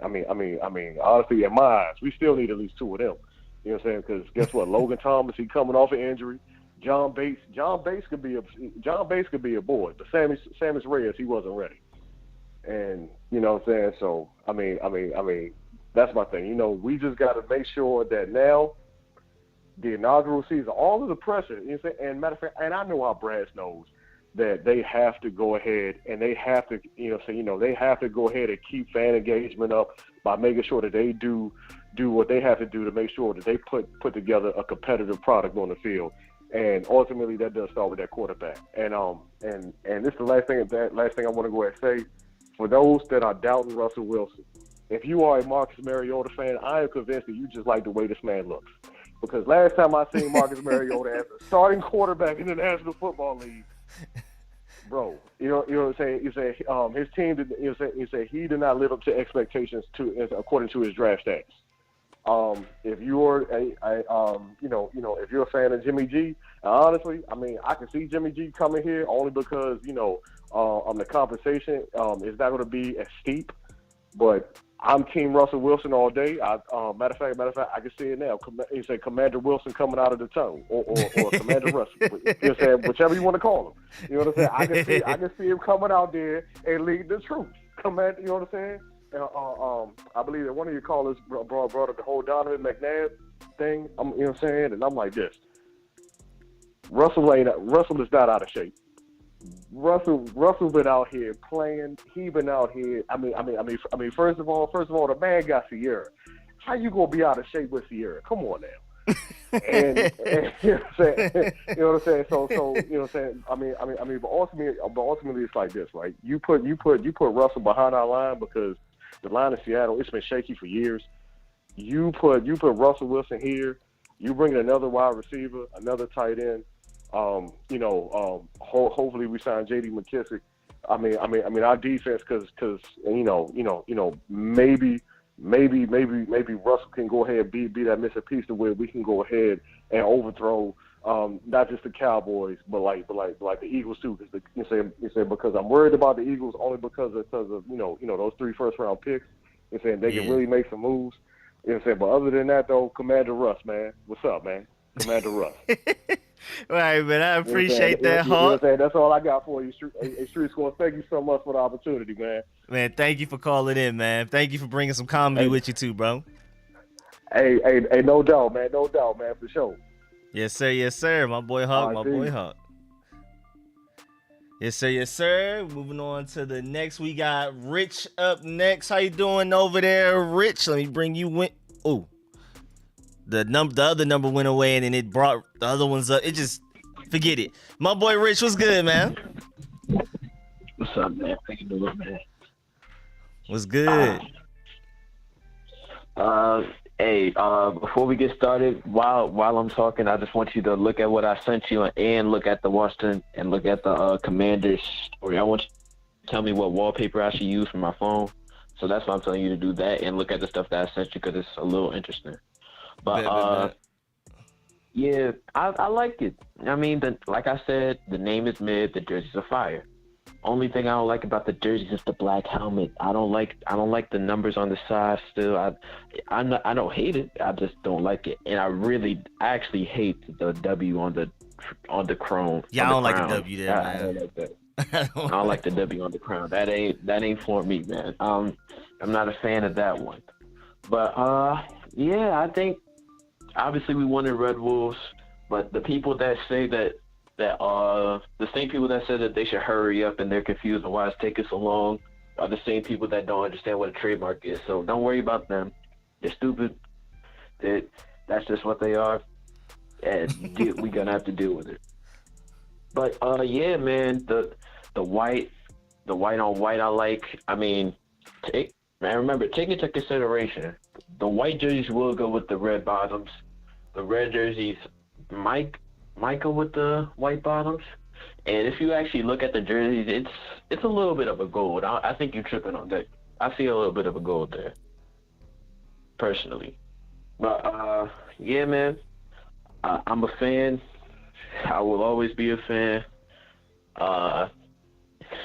Honestly, in my eyes, we still need at least 2 of them. You know what I'm saying? Because guess what? Logan Thomas, he coming off an injury. John Bates could be a boy, but Sammis Reyes, he wasn't ready. And you know what I'm saying? So I mean, that's my thing. We just got to make sure that now, the inaugural season, all of the pressure, you know what I'm saying? And matter of fact, and I know how Brad knows that they have to go ahead and they have to, they have to go ahead and keep fan engagement up by making sure that they do what they have to do to make sure that they put together a competitive product on the field. And ultimately, that does start with that quarterback. And this is the last thing I want to go ahead and say. For those that are doubting Russell Wilson, if you are a Marcus Mariota fan, I am convinced that you just like the way this man looks. Because last time I seen Marcus Mariota as a starting quarterback in the National Football League, bro, you know what I'm saying? You say his team did. You say he did not live up to expectations according to his draft stats. If you're if you're a fan of Jimmy G, honestly, I can see Jimmy G coming here only because the compensation is not going to be as steep. But I'm Team Russell Wilson all day. Matter of fact, I can see it now. You say Commander Wilson coming out of the tunnel, or Commander Russell. You know what I'm saying? Whichever you want to call him. You know what I'm saying? I can see him coming out there and lead the troops. Commander, you know what I'm saying? I believe that one of your callers brought up the whole Donovan McNabb thing. You know what I'm saying? And I'm like this. Russell is not out of shape. Russell been out here playing. He been out here. I mean. First of all, the man got Sierra. How you gonna be out of shape with Sierra? Come on now. and you know what I'm saying? You know what I'm saying? So you know what I'm saying? I mean, but ultimately it's like this, right? You put Russell behind our line because the line in Seattle, it's been shaky for years. You put Russell Wilson here. You bring in another wide receiver, another tight end. Hopefully we sign J.D. McKissick. I mean, our defense, because maybe Russell can go ahead and be that missing piece to where we can go ahead and overthrow not just the Cowboys, but like the Eagles too. Because I'm worried about the Eagles only because of those 3 first-round picks. You're saying they can really make some moves. You know what I'm saying? But other than that, though, Commander Russ, man. What's up, man? Commander Russ. All right, man. I appreciate that, Hawk. You know what I'm saying? That's all I got for you. Street Score, thank you so much for the opportunity, man. Man, thank you for calling in, man. Thank you for bringing some comedy with you, too, bro. Hey, no doubt, man. No doubt, man, for sure. Yes, sir. Yes, sir. My boy Hawk, boy Hawk. Yes, sir. Yes, sir. Moving on to the next. We got Rich up next. How you doing over there, Rich? Let me bring you in. Oh, the other number went away, and then it brought the other ones up. It just, forget it. My boy Rich, what's good, man? What's up, man? How you doing, man? What's good? Before we get started, while I'm talking, I just want you to look at what I sent you and look at the Washington and look at the Commanders story. I want you to tell me what wallpaper I should use for my phone. So that's why I'm telling you to do that and look at the stuff that I sent you because it's a little interesting. But yeah, I like it. I mean, like I said, the name is mid, the jerseys are fire. Only thing I don't like about the jerseys is the black helmet. I don't like the numbers on the side still. I don't hate it. I just don't like it. And I actually hate the W on the chrome. Yeah, I don't like the W there, man. I don't like that. I don't like the W on the crown. That ain't for me, man. I'm not a fan of that one. But yeah, I think obviously we wanted Redwolves, but the people that say that the same people that said that they should hurry up and they're confused on why it's taking so long are the same people that don't understand what a trademark is. So don't worry about them. They're stupid. That's just what they are, and we're gonna have to deal with it. But yeah, man, the white on white I like. I mean, remember, take into consideration the white jerseys will go with the red bottoms. The red jerseys might go with the white bottoms. And if you actually look at the jerseys, it's a little bit of a gold. I think you're tripping on that. I see a little bit of a gold there, personally. But yeah, man, I'm a fan. I will always be a fan.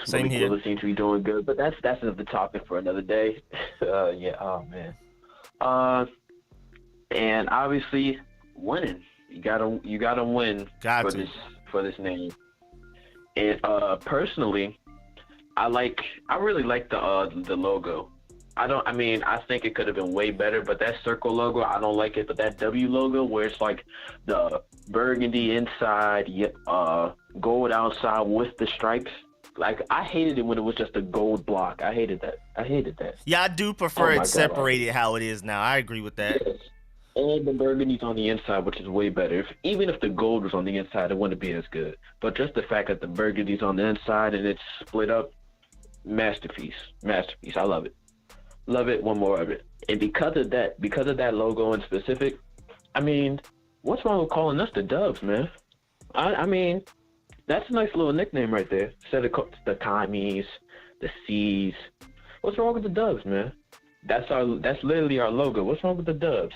Same here. People seem to be doing good, but that's another topic for another day. Yeah, oh man. And obviously, winning. You gotta win for this name. And personally, I really like the logo. I think it could have been way better, but that circle logo, I don't like it. But that W logo, where it's like the burgundy inside, gold outside with the stripes. Like, I hated it when it was just a gold block. I hated that. Yeah, I do prefer it separated how it is now. I agree with that. Yes. And the burgundy's on the inside, which is way better. Even if the gold was on the inside, it wouldn't be as good. But just the fact that the burgundy's on the inside and it's split up, masterpiece. I love it. Love it, one more of it. And because of that logo in specific, I mean, what's wrong with calling us the Dubs, man? I mean, that's a nice little nickname right there. Instead of the commies, the C's. What's wrong with the Dubs, man? That's literally our logo. What's wrong with the Dubs?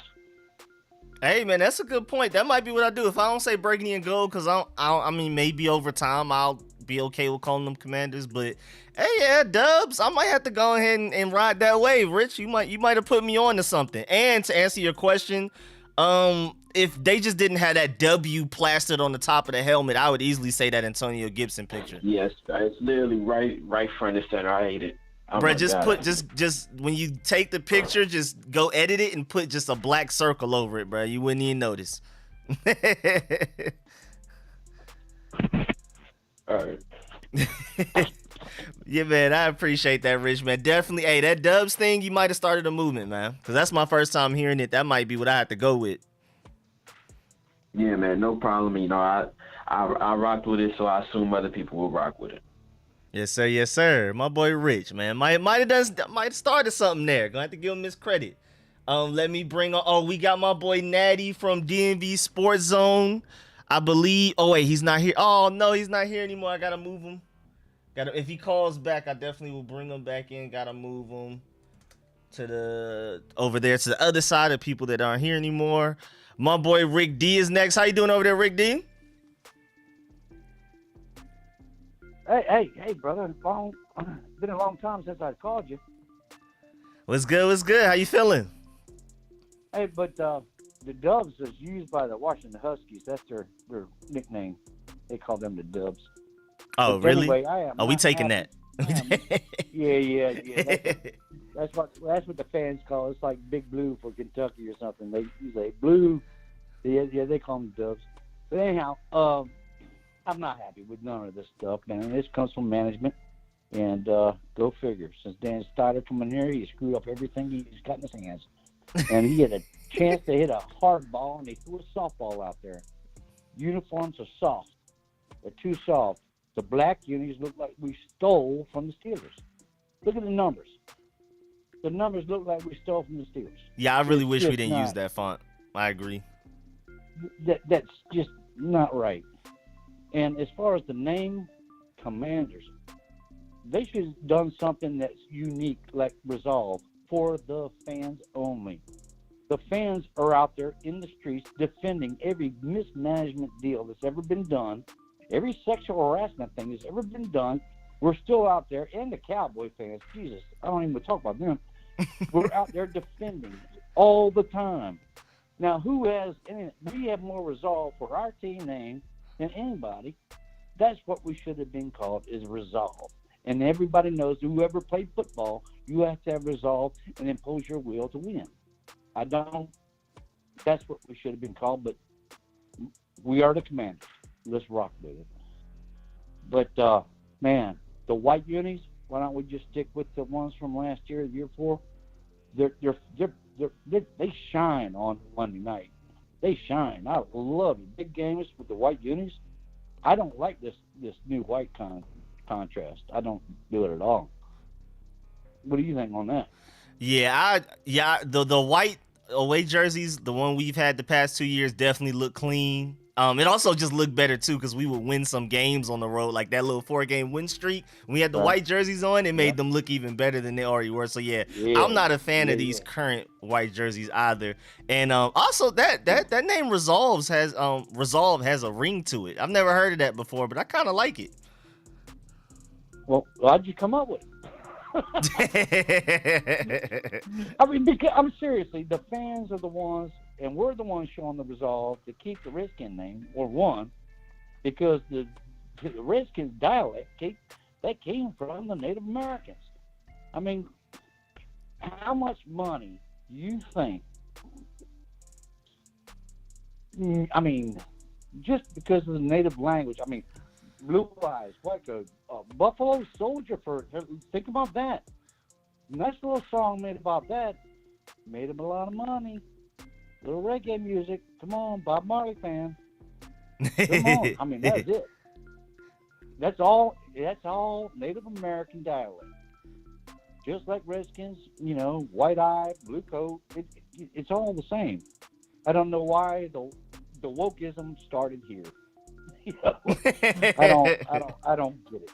Hey, man, that's a good point. That might be what I do. If I don't say burgundy and gold, because I mean, maybe over time I'll be okay with calling them Commanders. But hey, yeah, Dubs, I might have to go ahead and ride that wave. Rich, you might have put me on to something. And to answer your question, if they just didn't have that W plastered on the top of the helmet, I would easily say that Antonio Gibson picture. Yes, it's literally right front and center. I hate it. Oh, bro, just when you take the picture, just go edit it and put just a black circle over it, bro. You wouldn't even notice. All right. Yeah, man, I appreciate that, Rich, man. Definitely. Hey, that Dubs thing, you might have started a movement, man. Because that's my first time hearing it. That might be what I have to go with. Yeah, man, no problem. You know, I rocked with it, so I assume other people will rock with it. Yes, sir. Yes, sir. My boy Rich, man. Might have started something there. Gonna have to give him his credit. Let me bring on. Oh, we got my boy Natty from DMV Sports Zone. I believe. Oh wait, he's not here. Oh no, he's not here anymore. I gotta move him. If he calls back, I definitely will bring him back in. Gotta move him to over there to the other side of people that aren't here anymore. My boy Rick D is next. How you doing over there, Rick D? Hey, brother. Been a long time since I called you. What's good? What's good? How you feeling? Hey, but the Dubs is used by the Washington Huskies. That's their nickname. They call them the Dubs. Oh, but really? Anyway, we taking that? Yeah. That's what the fans call it. It's like Big Blue for Kentucky or something. They say Blue. Yeah, they call them Dubs. But anyhow, I'm not happy with none of this stuff, man. This comes from management, and go figure. Since Dan started coming here, he screwed up everything he's got in his hands. And he had a chance to hit a hard ball, and they threw a softball out there. Uniforms are soft. They're too soft. The black unis look like we stole from the Steelers. Look at the numbers. The numbers look like we stole from the Steelers. Yeah, I really wish we didn't use that font. I agree. That's just not right. And as far as the name, Commanders, they should have done something that's unique, like Resolve, for the fans only. The fans are out there in the streets defending every mismanagement deal that's ever been done, every sexual harassment thing that's ever been done. We're still out there, and the Cowboy fans, Jesus, I don't even talk about them. We're out there defending all the time. Now, we have more resolve for our team name than anybody. That's what we should have been called, is resolve. And everybody knows whoever played football, you have to have resolve and impose your will to win. That's what we should have been called, but we are the Commanders. Let's rock with it. But, man, the white unis, why don't we just stick with the ones from last year, the year before? They shine on Monday night. They shine. I love it. Big games with the white unis. I don't like this new white contrast. I don't do it at all. What do you think on that? Yeah, the white away jerseys, the one we've had the past 2 years, definitely look clean. It also just looked better too because we would win some games on the road, like that little 4-game win streak. When we had the white jerseys on, it made them look even better than they already were. So I'm not a fan of these current white jerseys either. And also that name Resolve has a ring to it. I've never heard of that before, but I kind of like it. Well, how'd you come up with it? I mean, because I'm seriously, the fans are the ones, and we're the ones showing the resolve to keep the Redskins name, or one, because the Redskins dialect that came from the Native Americans. I mean, how much money do you think? I mean, just because of the native language. I mean, Blue Eyes, what a Buffalo Soldier think about that. Nice little song made about that. Made him a lot of money. Little reggae music. Come on, Bob Marley fan. Come on. I mean, that's it. That's all Native American dialect. Just like Redskins, white eye, blue coat. It's all the same. I don't know why the wokeism started here. I don't get it.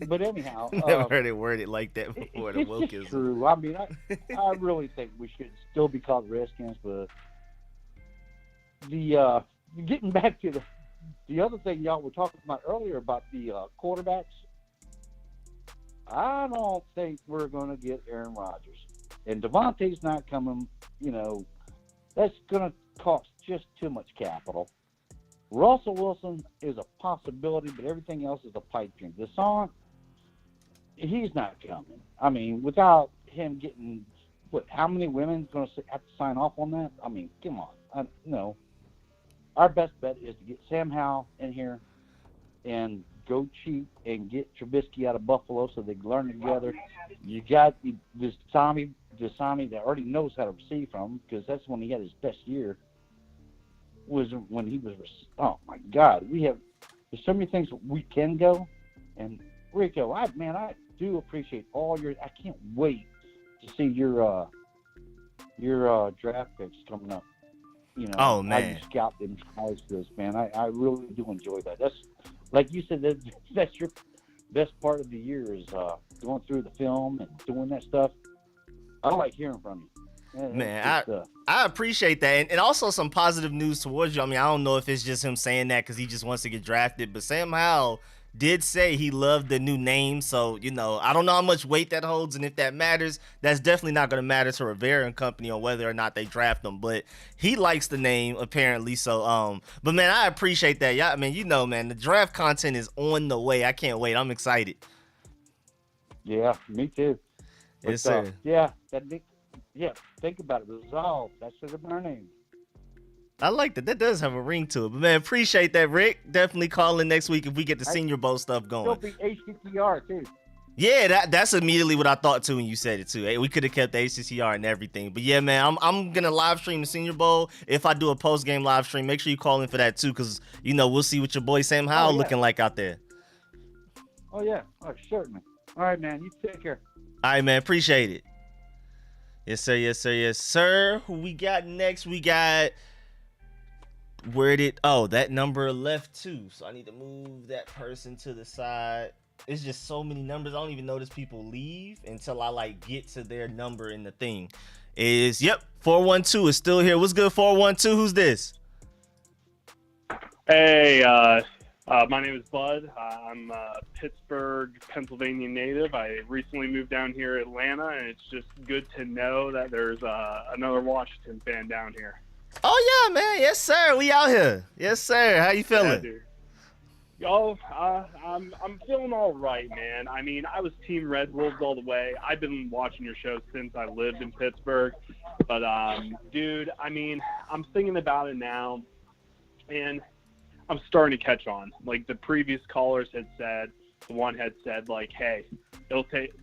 But anyhow, never heard it worded like that before. It's wokeism. Just true. I mean, I really think we should still be called Redskins. But the getting back to the other thing y'all were talking about earlier about the quarterbacks, I don't think we're going to get Aaron Rodgers, and Devontae's not coming. That's going to cost just too much capital. Russell Wilson is a possibility, but everything else is a pipe dream. Deshaun, he's not coming. I mean, without him getting, how many women going to have to sign off on that? I mean, come on. Our best bet is to get Sam Howell in here and go cheap and get Trubisky out of Buffalo so they can learn together. You got this Tommy that already knows how to receive from him, because that's when he had his best year. Was when he was. Oh my God, there's so many things we can go. And Rico, I do appreciate all your. I can't wait to see your draft picks coming up. You know, oh man, how you scout them guys for this, man. I really do enjoy that. That's like you said, that's your best part of the year is going through the film and doing that stuff. I like hearing from you. Man, I appreciate that. And also some positive news towards you. I mean, I don't know if it's just him saying that because he just wants to get drafted, but Sam Howell did say he loved the new name. So, you know, I don't know how much weight that holds and if that matters. That's definitely not going to matter to Rivera and company on whether or not they draft him. But he likes the name, apparently. So, but, man, I appreciate that. Yeah, I mean, you know, man, the draft content is on the way. I can't wait. I'm excited. Yeah, me too. But, yes, sir. Think about it. Resolve. That should have been our name. I like that. That does have a ring to it. But, man, appreciate that, Rick. Definitely call in next week if we get the Senior Bowl stuff going. It'll be HCTR, too. Yeah, that's immediately what I thought, too, when you said it, too. Hey, we could have kept the HCCR and everything. But, yeah, man, I'm going to live stream the Senior Bowl. If I do a post-game live stream, make sure you call in for that, too, because, you know, we'll see what your boy Sam Howell looking like out there. Oh, yeah. Oh, certainly. All right, man. You take care. All right, man. Appreciate it. Yes, sir. Yes, sir. Yes, sir. Who we got next? We got... that number left too, so I need to move that person to the side. It's just so many numbers. I don't even notice people leave until I get to their number in the thing. 412 is still here. What's good, 412? Who's this? Hey, my name is Bud. I'm a Pittsburgh, Pennsylvania native. I recently moved down here to Atlanta, and it's just good to know that there's another Washington fan down here. Oh yeah, man. Yes, sir. We out here. Yes, sir. How you feeling? Yeah, I'm feeling all right, man. I mean, I was Team Redwolves all the way. I've been watching your show since I lived in Pittsburgh. But, dude, I mean, I'm thinking about it now, and I'm starting to catch on. Like the previous callers had said, the one had said, hey, it'll take,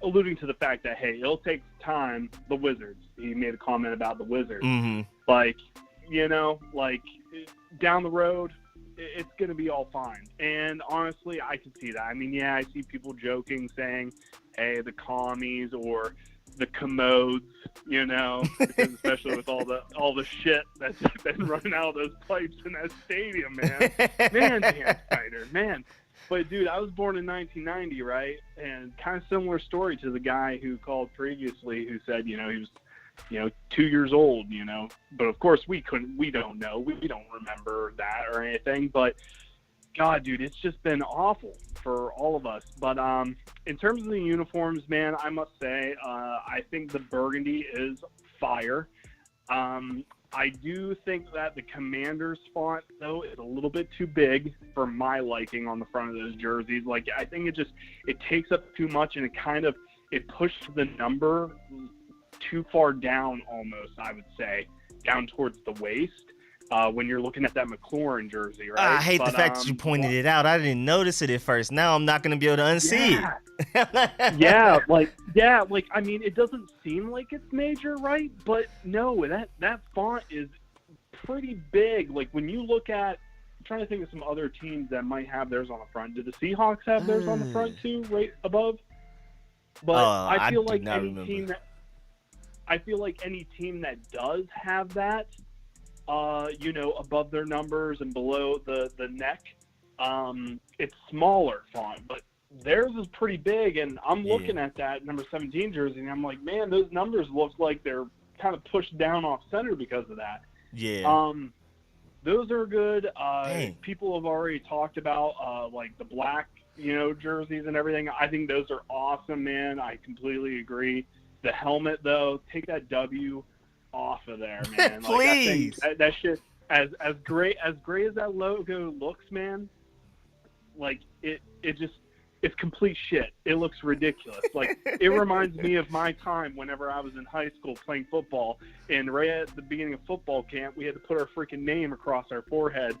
alluding to the fact that, hey, it'll take time, the Wizards. He made a comment about the Wizards. Mm-hmm. Down the road, it's going to be all fine. And honestly, I can see that. I mean, yeah, I see people joking, saying, hey, the commies or the commodes, because especially with all the shit that's been running out of those pipes in that stadium, man. Man, Dan Snyder, man. But, dude, I was born in 1990, right? And kind of similar story to the guy who called previously who said, he was 2 years old, but of course we don't know. We don't remember that or anything, but God, dude, it's just been awful for all of us. But in terms of the uniforms, man, I must say, I think the burgundy is fire. I do think that the Commanders font, though, is a little bit too big for my liking on the front of those jerseys. I think it takes up too much, and it pushed the number too far down almost, I would say, down towards the waist when you're looking at that McLaurin jersey, right? I hate the fact that you pointed it out. I didn't notice it at first. Now I'm not going to be able to unsee it. I mean, it doesn't seem like it's major, right? But no, that font is pretty big. When you look at, I'm trying to think of some other teams that might have theirs on the front. Do the Seahawks have theirs on the front too, right above? But I feel like any team that does have that, above their numbers and below the neck, it's smaller font, but theirs is pretty big. And I'm looking at that number 17 jersey, and I'm like, man, those numbers look like they're kind of pushed down off center because of that. Yeah. Those are good. People have already talked about the black, jerseys and everything. I think those are awesome, man. I completely agree. The helmet, though, take that W off of there, man. Please. That shit, as great as that logo looks, man, it's complete shit. It looks ridiculous. It reminds me of my time whenever I was in high school playing football, and right at the beginning of football camp, we had to put our freaking name across our forehead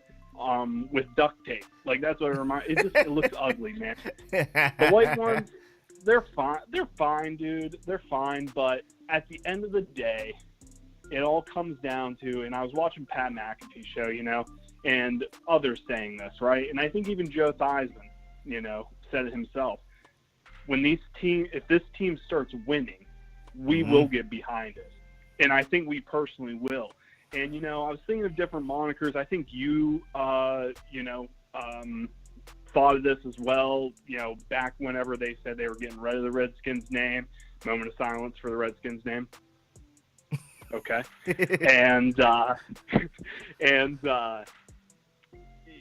with duct tape. Like, that's what it reminds. It looks ugly, man. The white ones, they're fine. They're fine, dude. They're fine. But at the end of the day, it all comes down to, and I was watching Pat McAfee's show, and others saying this, right? And I think even Joe Theismann, said it himself. If this team starts winning, we will get behind it. And I think we personally will. And, I was thinking of different monikers. I think you, thought of this as well, back whenever they said they were getting rid of the Redskins name. Moment of silence for the Redskins name. Okay.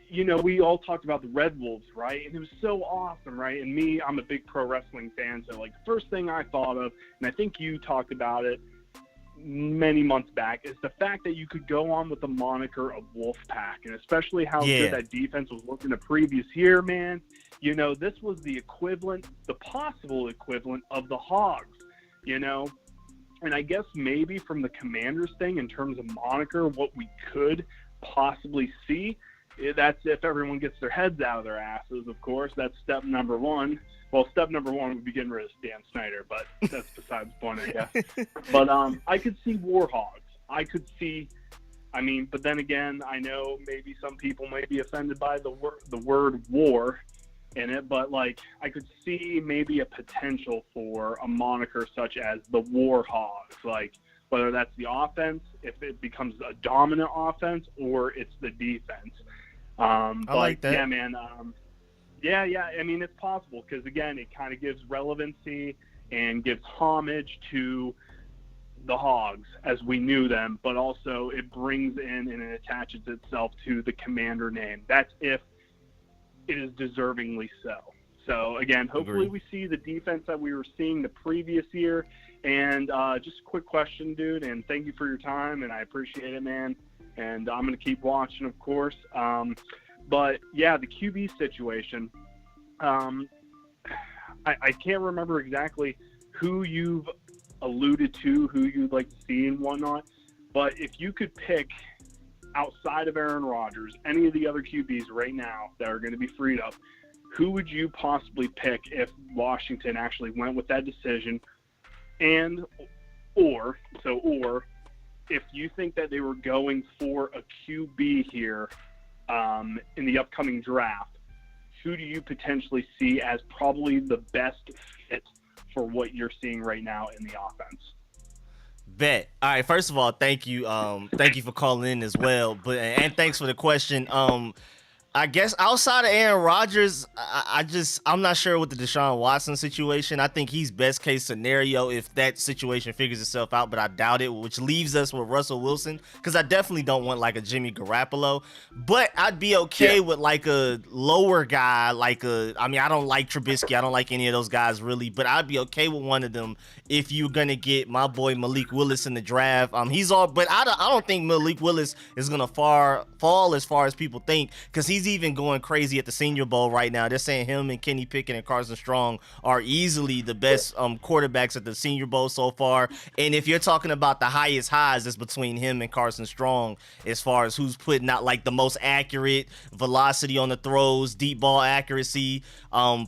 We all talked about the Redwolves, right? And it was so awesome, right? And me, I'm a big pro wrestling fan. So, the first thing I thought of, and I think you talked about it many months back, is the fact that you could go on with the moniker of Wolfpack, and especially how good that defense was looking the previous year, man. This was the possible equivalent of the Hogs, And I guess maybe from the Commanders thing, in terms of moniker, what we could possibly see, that's if everyone gets their heads out of their asses, of course. That's step number one. Well, step number one would be getting rid of Dan Snyder, but that's besides the point, I guess. But I could see Warhogs. I could see, but then again, I know maybe some people might be offended by the word war in it, but I could see maybe a potential for a moniker such as the Warhogs, whether that's the offense, if it becomes a dominant offense, or it's the defense. I like that. Yeah, man. It's possible because, again, it kind of gives relevancy and gives homage to the Hogs as we knew them, but also it brings in and it attaches itself to the Commander name. That's if it is deservingly so. So, again, hopefully we see the defense that we were seeing the previous year. And just a quick question, dude, and thank you for your time, and I appreciate it, man. And I'm going to keep watching, of course. But, yeah, the QB situation, I can't remember exactly who you've alluded to, who you'd like to see and whatnot. But if you could pick, outside of Aaron Rodgers, any of the other QBs right now that are going to be freed up, who would you possibly pick if Washington actually went with that decision? Or if you think that they were going for a QB here in the upcoming draft, who do you potentially see as probably the best fit for what you're seeing right now in the offense? Bet. All right. First of all, thank you. Thank you for calling in as well. And thanks for the question. I guess outside of Aaron Rodgers, I'm not sure with the Deshaun Watson situation. I think he's best case scenario if that situation figures itself out, but I doubt it, which leaves us with Russell Wilson, because I definitely don't want a Jimmy Garoppolo, but I'd be okay with a lower guy, I don't like Trubisky. I don't like any of those guys really, but I'd be okay with one of them if you're going to get my boy Malik Willis in the draft. But I don't think Malik Willis is going to fall as far as people think, because he's even going crazy at the Senior Bowl right now. They're saying him and Kenny Pickett and Carson Strong are easily the best quarterbacks at the Senior Bowl so far. And if you're talking about the highest highs, it's between him and Carson Strong as far as who's putting out the most accurate velocity on the throws, deep ball accuracy,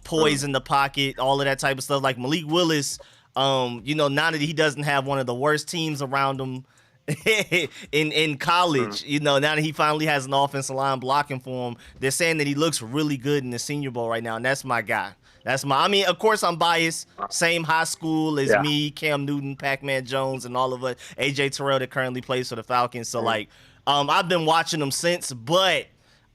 poise in the pocket, all of that type of stuff. Malik Willis, now that he doesn't have one of the worst teams around him in college, now that he finally has an offensive line blocking for him, they're saying that he looks really good in the Senior Bowl right now, and that's my guy. Of course I'm biased. Same high school as me, Cam Newton, Pac-Man Jones, and all of us. AJ Terrell that currently plays for the Falcons. So I've been watching him since, but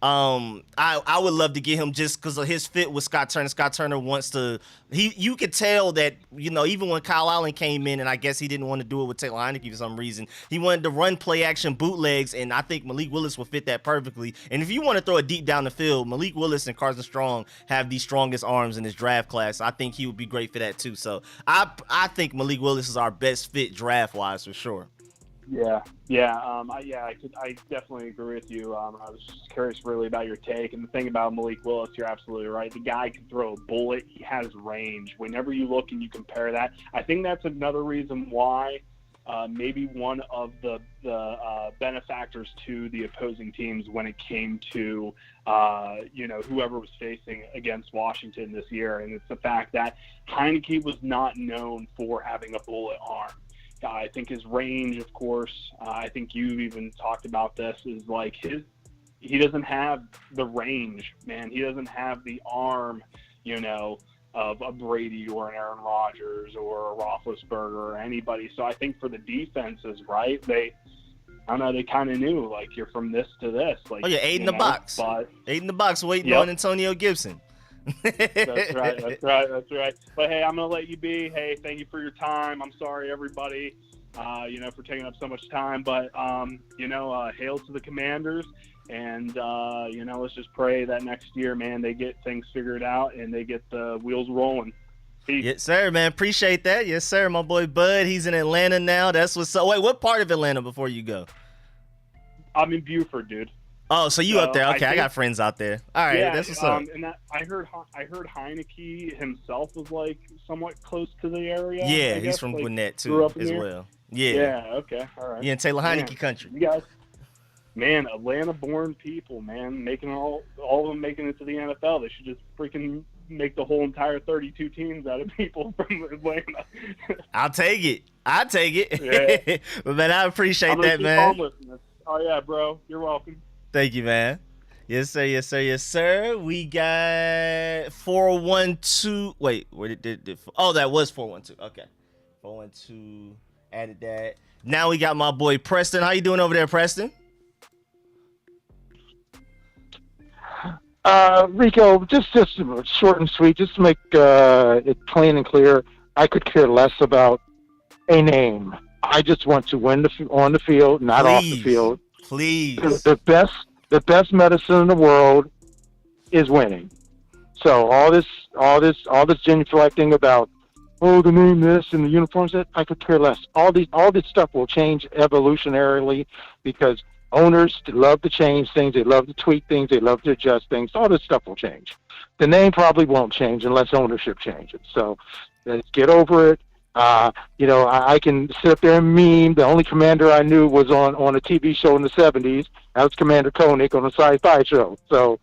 I would love to get him just because of his fit with Scott Turner. Scott Turner wants to. You could tell that even when Kyle Allen came in, and I guess he didn't want to do it with Taylor Heineke for some reason. He wanted to run play action bootlegs, and I think Malik Willis will fit that perfectly. And if you want to throw it deep down the field, Malik Willis and Carson Strong have the strongest arms in this draft class. I think he would be great for that too. So I think Malik Willis is our best fit draft wise for sure. I definitely agree with you. I was just curious really about your take, and the thing about Malik Willis, you're absolutely right. The guy can throw a bullet. He has range. Whenever you look and you compare that, I think that's another reason why maybe one of the benefactors to the opposing teams when it came to whoever was facing against Washington this year, and it's the fact that Heineke was not known for having a bullet arm. I think his range, of course, I think you even talked about this, is like he doesn't have the range, man. He doesn't have the arm, of a Brady or an Aaron Rodgers or a Roethlisberger or anybody. So I think for the defenses, right, they kind of knew, like, you're from this to this. Like, oh, yeah, 8 in the box. 8 in the box waiting on Antonio Gibson. That's right. But, hey, I'm going to let you be. Hey, thank you for your time. I'm sorry, everybody, for taking up so much time. But, hail to the Commanders. And, let's just pray that next year, man, they get things figured out and they get the wheels rolling. Peace. Yes, sir, man. Appreciate that. Yes, sir. My boy Bud, he's in Atlanta now. That's what's up. Wait, what part of Atlanta before you go? I'm in Buford, dude. Oh, so you up there? Okay, I got friends out there. All right, that's what's up. And I heard Heineke himself was like somewhat close to the area. Yeah, he's from Gwinnett too, as well. Yeah. Yeah. Okay. All right. Yeah, in Taylor Heineke country. You guys, man, Atlanta-born people, man, making all of them making it to the NFL. They should just freaking make the whole entire 32 teams out of people from Atlanta. I'll take it. Yeah. But man, I appreciate that, man. Oh yeah, bro. You're welcome. Thank you, man. Yes, sir. Yes, sir. Yes, sir. We got 412. Wait, where did oh, that was 412. Okay. 412. Added that. Now we got my boy Preston. How you doing over there, Preston? Rico, just short and sweet, just to make it plain and clear, I could care less about a name. I just want to win on the field, not off the field. Please. The best medicine in the world is winning. So all this genuflecting about, oh, the name this and the uniforms that, I could care less. All this stuff will change evolutionarily because owners love to change things. They love to tweak things. They love to adjust things. All this stuff will change. The name probably won't change unless ownership changes. So let's get over it. I can sit up there and meme. The only commander I knew was on a TV show in the 70s. That was Commander Koenig on a sci-fi show. So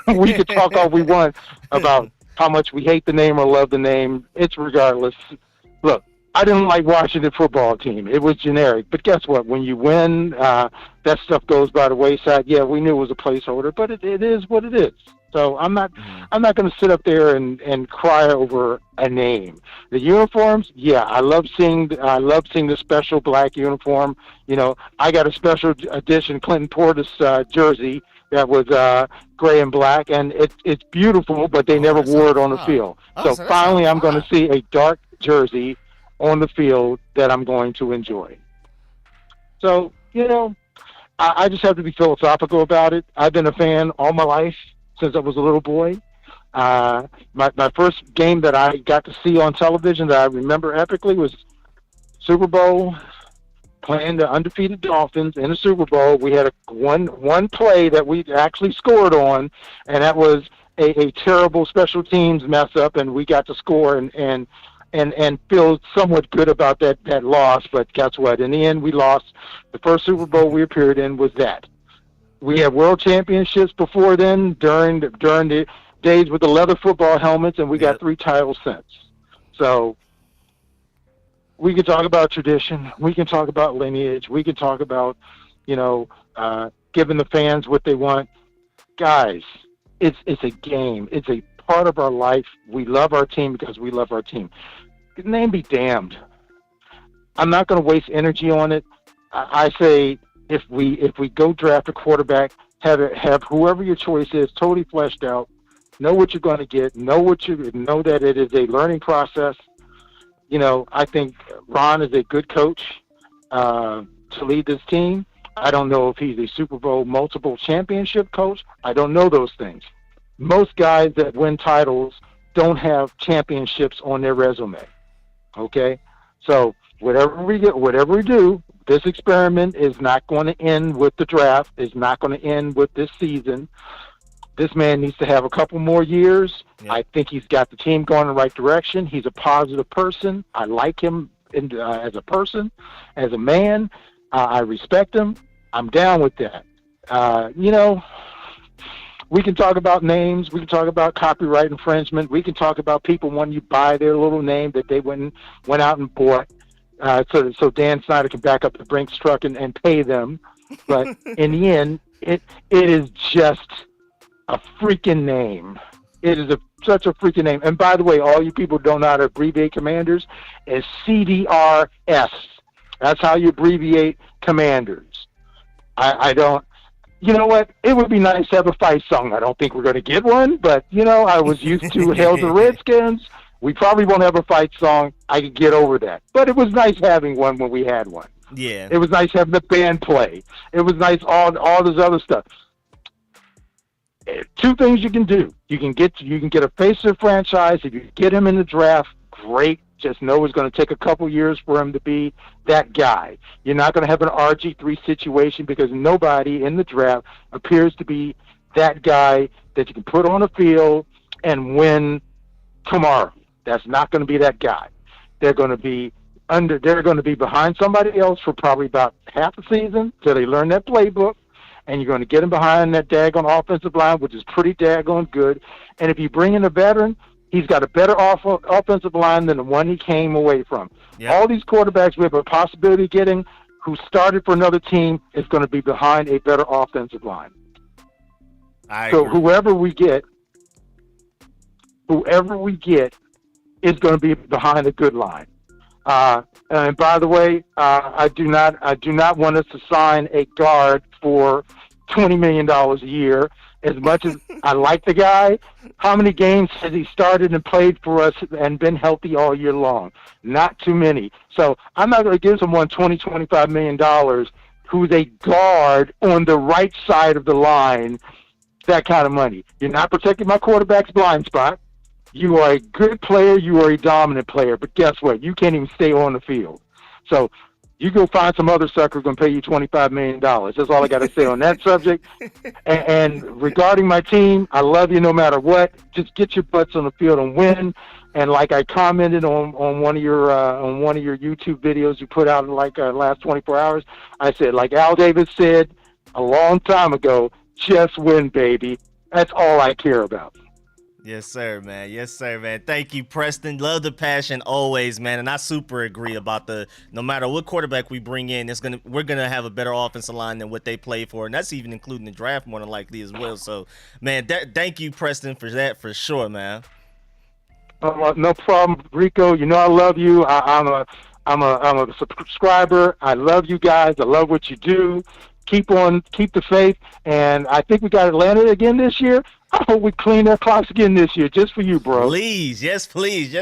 we could talk all we want about how much we hate the name or love the name. It's regardless. Look, I didn't like Washington football team. It was generic. But guess what? When you win, that stuff goes by the wayside. Yeah, we knew it was a placeholder, but it is what it is. So I'm not going to sit up there and cry over a name. The uniforms, yeah, I love seeing the special black uniform. I got a special edition Clinton Portis jersey that was gray and black, and it's beautiful, but they never wore it on the field. So finally, I'm going to see a dark jersey on the field that I'm going to enjoy. So I just have to be philosophical about it. I've been a fan all my life. Since I was a little boy. My first game that I got to see on television that I remember epically was Super Bowl, playing the undefeated Dolphins in the Super Bowl. We had one play that we actually scored on, and that was a terrible special teams mess up, and we got to score and feel somewhat good about that loss. But guess what? In the end, we lost. The first Super Bowl we appeared in was that. We had world championships before then, during the days with the leather football helmets, and we got 3 titles since. So we can talk about tradition. We can talk about lineage. We can talk about, giving the fans what they want. Guys, it's a game. It's a part of our life. We love our team because we love our team. Name be damned. I'm not going to waste energy on it. I say, if we go draft a quarterback, have whoever your choice is totally fleshed out, know what you're going to get, know that it is a learning process. I think Ron is a good coach to lead this team. I don't know if he's a Super Bowl multiple championship coach. I don't know those things. Most guys that win titles don't have championships on their resume. Okay, so whatever we do. This experiment is not going to end with the draft. It's not going to end with this season. This man needs to have a couple more years. Yeah. I think he's got the team going in the right direction. He's a positive person. I like him as a person, as a man. I respect him. I'm down with that. We can talk about names. We can talk about copyright infringement. We can talk about people when you buy their little name that they went out and bought, so Dan Snyder can back up the Brinks truck and pay them. But in the end, it is just a freaking name. It is such a freaking name. And by the way, all you people don't know how to abbreviate Commanders is CDRS. That's how you abbreviate Commanders. I don't. You know what? It would be nice to have a fight song. I don't think we're going to get one, but, I was used to Hail the Redskins. We probably won't have a fight song. I could get over that. But it was nice having one when we had one. Yeah. It was nice having the band play. It was nice all this other stuff. Two things you can do. You can get a face of the franchise. If you get him in the draft, great. Just know it's going to take a couple years for him to be that guy. You're not going to have an RG3 situation because nobody in the draft appears to be that guy that you can put on the field and win tomorrow. That's not going to be that guy. They're going to be behind somebody else for probably about half a season till they learn that playbook, and you're going to get them behind that daggone offensive line, which is pretty daggone good. And if you bring in a veteran, he's got a better offensive line than the one he came away from. Yep. All these quarterbacks we have a possibility of getting who started for another team is going to be behind a better offensive line. So whoever we get is going to be behind a good line. And by the way, I do not want us to sign a guard for $20 million a year. As much as I like the guy, how many games has he started and played for us and been healthy all year long? Not too many. So I'm not going to give someone $25 million who's a guard on the right side of the line that kind of money. You're not protecting my quarterback's blind spot. You are a good player. You are a dominant player. But guess what? You can't even stay on the field. So you go find some other sucker going to pay you $25 million. That's all I got to say on that subject. And regarding my team, I love you no matter what. Just get your butts on the field and win. And like I commented on one of your YouTube videos you put out in last 24 hours, I said, like Al Davis said a long time ago, just win, baby. That's all I care about. Yes, sir, man. Yes, sir, man. Thank you, Preston. Love the passion always, man. And I super agree about no matter what quarterback we bring in, we're gonna have a better offensive line than what they play for, and that's even including the draft more than likely as well. So, man, thank you, Preston, for that for sure, man. No problem, Rico. You know I love you. I'm a subscriber. I love you guys. I love what you do. Keep the faith. And I think we got Atlanta again this year. I hope we clean their clocks again this year, just for you, bro. Please, yes,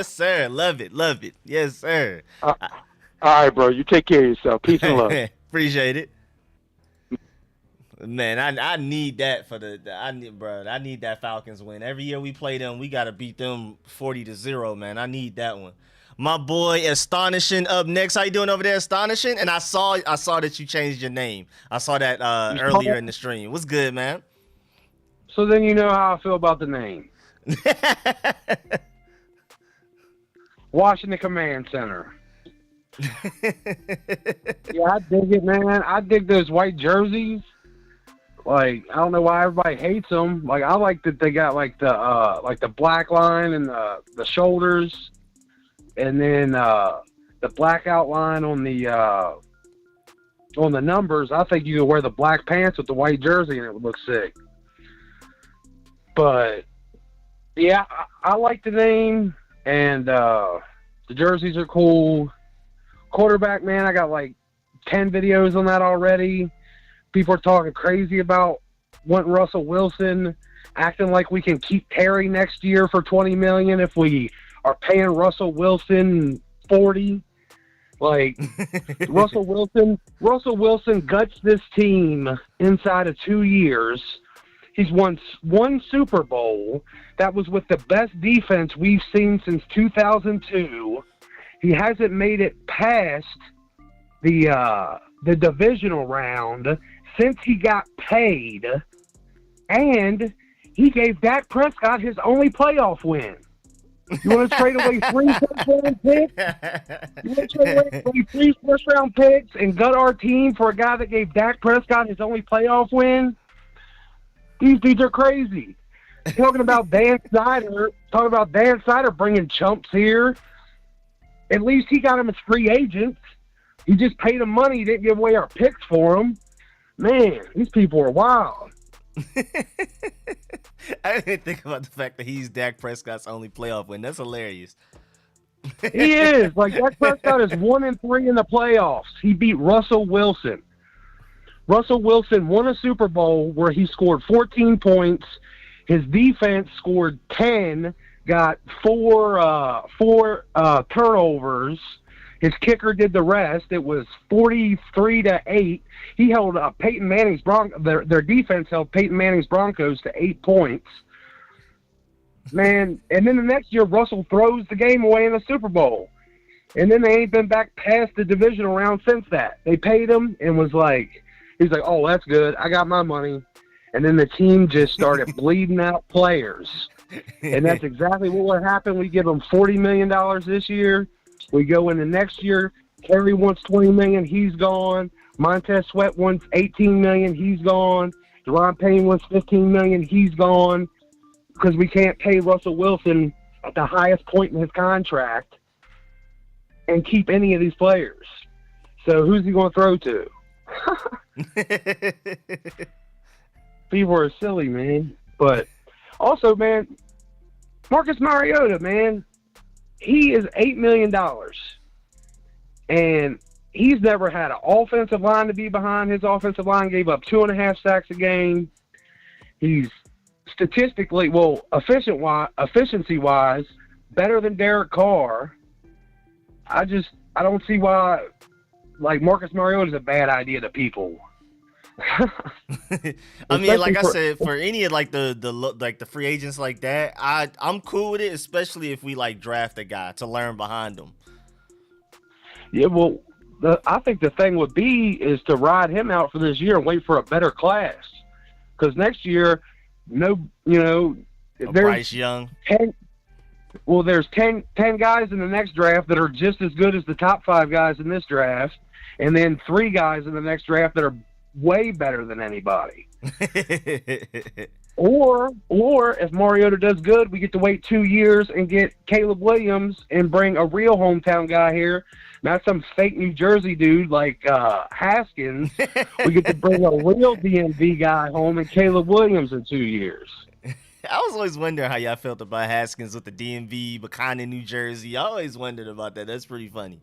sir. Love it, yes, sir. All right, bro. You take care of yourself. Peace and love. Appreciate it, man. I need that I need that Falcons win. Every year we play them, we gotta beat them 40-0, man. I need that one. My boy Astonishing up next. How you doing over there, Astonishing? And I saw that you changed your name. I saw that earlier in the stream. What's good, man? So then you know how I feel about the name. Washington Command Center. Yeah, I dig it, man. I dig those white jerseys. Like, I don't know why everybody hates them. Like, I like that they got like the black line and the shoulders, and then the black outline on the numbers. I think you could wear the black pants with the white jersey and it would look sick. But yeah, I like the name, and the jerseys are cool. Quarterback, man, I got like 10 videos on that already. People are talking crazy about wanting Russell Wilson, acting like we can keep Terry next year for $20 million if we are paying Russell Wilson $40. Like, Russell Wilson guts this team inside of 2 years. He's won one Super Bowl. That was with the best defense we've seen since 2002. He hasn't made it past the divisional round since he got paid, and he gave Dak Prescott his only playoff win. You want to trade away 3 first-round picks? You want to trade away 3 first-round picks and gut our team for a guy that gave Dak Prescott his only playoff win? These dudes are crazy. Talking about Dan Snyder bringing chumps here. At least he got him as free agents. He just paid him money. He didn't give away our picks for him. Man, these people are wild. I didn't even think about the fact that he's Dak Prescott's only playoff win. That's hilarious. He is. Like, Dak Prescott is 1-3 in the playoffs. He beat Russell Wilson. Russell Wilson won a Super Bowl where he scored 14 points. His defense scored 10, got four turnovers. His kicker did the rest. It was 43-8. He held Peyton Manning's their defense held Peyton Manning's Broncos to 8 points. Man, and then the next year Russell throws the game away in the Super Bowl. And then they ain't been back past the divisional round since that. They paid him and he's like, oh, that's good. I got my money. And then the team just started bleeding out players. And that's exactly what would happen. We give them $40 million this year. We go into next year. Kerry wants $20 million. He's gone. Montez Sweat wants $18 million. He's gone. Deron Payne wants $15 million. He's gone because we can't pay Russell Wilson at the highest point in his contract and keep any of these players. So who's he going to throw to? People are silly, man. But also, man, Marcus Mariota, man, he is $8 million. And he's never had an offensive line to be behind. His offensive line gave up 2.5 sacks a game. He's statistically, efficiency-wise, better than Derek Carr. I don't see why, like, Marcus Mariota is a bad idea to people. I mean, like I said, for any of like the free agents like that, I'm cool with it, especially if we like draft a guy to learn behind them. Yeah, well, I think the thing would be is to ride him out for this year and wait for a better class, because next year, there's Bryce Young. There's 10 guys in the next draft that are just as good as the top 5 guys in this draft, and then 3 guys in the next draft that are way better than anybody. Or if Mariota does good, we get to wait 2 years and get Caleb Williams and bring a real hometown guy here, not some fake New Jersey dude like Haskins. We get to bring a real DMV guy home and Caleb Williams in 2 years. I was always wondering how y'all felt about Haskins with the DMV, but kind of New Jersey. I always wondered about that. That's pretty funny.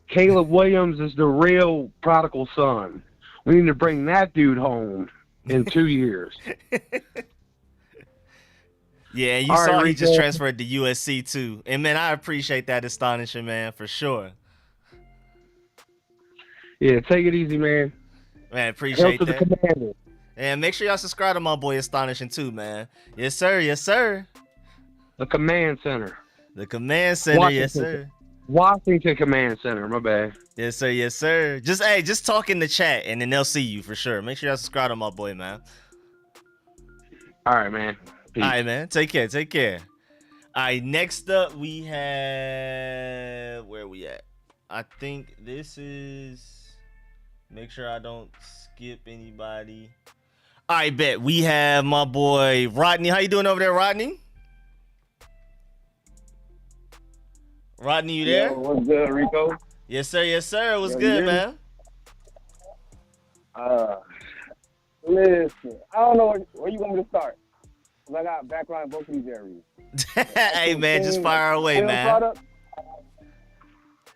Caleb Williams is the real prodigal son. We need to bring that dude home in 2 years. Yeah, and you saw he just transferred to USC too. And man, I appreciate that astonishing, man, for sure. Yeah, take it easy, man. Man, appreciate that. The Commander. And make sure y'all subscribe to my boy Astonishing too, man. Yes, sir. Yes, sir. The Command Center. The Command Center. Washington. Yes, sir. Washington Command Center. My bad. Yes, sir. Yes, sir. Just talk in the chat, and then they'll see you for sure. Make sure y'all subscribe to my boy, man. All right, man. Peace. All right, man. Take care. Take care. All right. Next up, we have where are we at? I think this is. Make sure I don't skip anybody. All right, bet. We have my boy Rodney. How you doing over there, Rodney? Rodney, you there? Yo, what's good, Rico? Yes, sir. Yes, sir. What's good, man? Listen, I don't know where you want me to start. Cause I got background in both of these areas. Hey, man, just fire away, man. Product,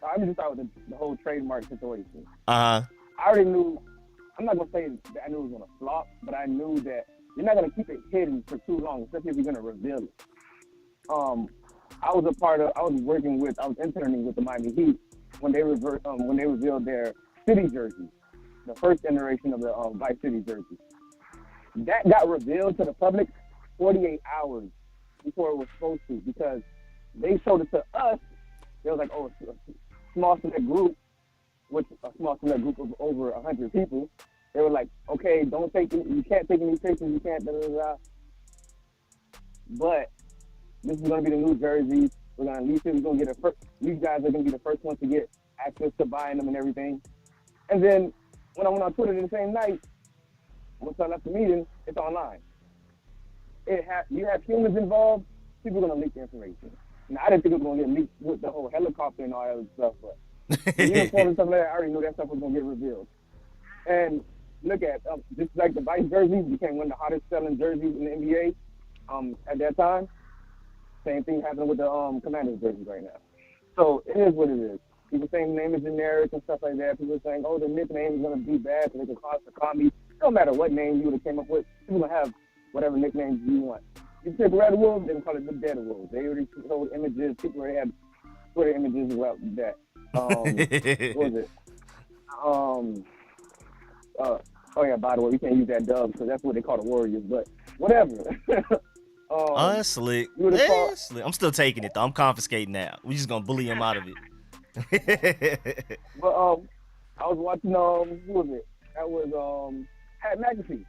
I'm just start with the whole trademark situation. I already knew. I'm not gonna say that I knew it was gonna flop, but I knew that you're not gonna keep it hidden for too long, especially if you're gonna reveal it. I was interning with the Miami Heat when they revealed their city jersey, the first iteration of the Vice City jersey. That got revealed to the public 48 hours before it was supposed to, because they showed it to us. They was like, oh, it's a small select group, with a small select group of over 100 people. They were like, okay, you can't take any pictures, you can't, da, da, da. But this is gonna be the new jerseys. We're gonna these guys are gonna be the first ones to get access to buying them and everything. And then when I went on Twitter the same night, once I left the meeting, it's online. You have humans involved, people are gonna leak the information. Now, I didn't think it was gonna get leaked with the whole helicopter and all that other stuff, but the uniform and stuff like that, I already knew that stuff was gonna get revealed. And look at just like the Vice jerseys became one of the hottest selling jerseys in the NBA at that time. Same thing happened with the Commanders jerseys right now. So it is what it is. People saying the name is generic and stuff like that. People saying, oh, the nickname is going to be bad so they can cause the comedy. No matter what name you would have came up with, people going to have whatever nicknames you want. You take Redwolves, they call it the Dead Wolves. They already showed images. People already had Twitter images about that. What was it? Oh, yeah, by the way, we can't use that dub because that's what they call the Warriors, but whatever. Slick. I'm still taking it, though. I'm confiscating that. We're just going to bully him out of it. But I was watching, who was it? That was Pat McAfee.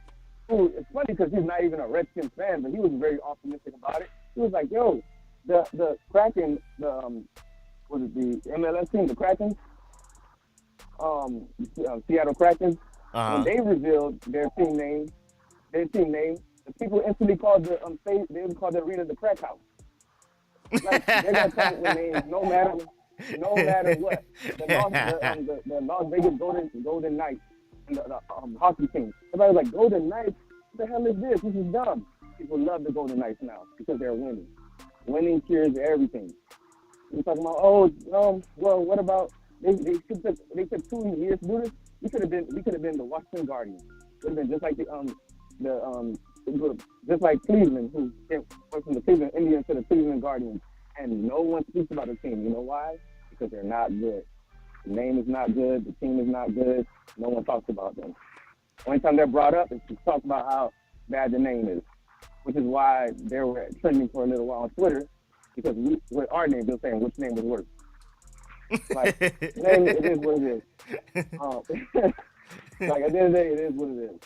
Who, it's funny because he's not even a Redskins fan, but he was very optimistic about it. He was like, yo, the Kraken, was it the MLS team, the Kraken? Seattle Kraken. When they revealed their team name, the people instantly called the arena the Crack House. Like they're gonna come up with names no matter what. The Las Vegas Golden Knights and the hockey team. Everybody's like, Golden Knights? What the hell is this? This is dumb. People love the Golden Knights now because they're winning. Winning cures everything. We're talking about, well, what about they took 2 years to do this? We could have been the Washington Guardians. Would have been just like just like Cleveland, who went from the Cleveland Indians to the Cleveland Guardians, and no one speaks about the team. You know why? Because they're not good. The name is not good. The team is not good. No one talks about them. Only time they're brought up is to talk about how bad the name is, which is why they were trending for a little while on Twitter, because with our name, they're saying which name was worse. Like, name, it is what it is. Like, at the end of the day, it is what it is.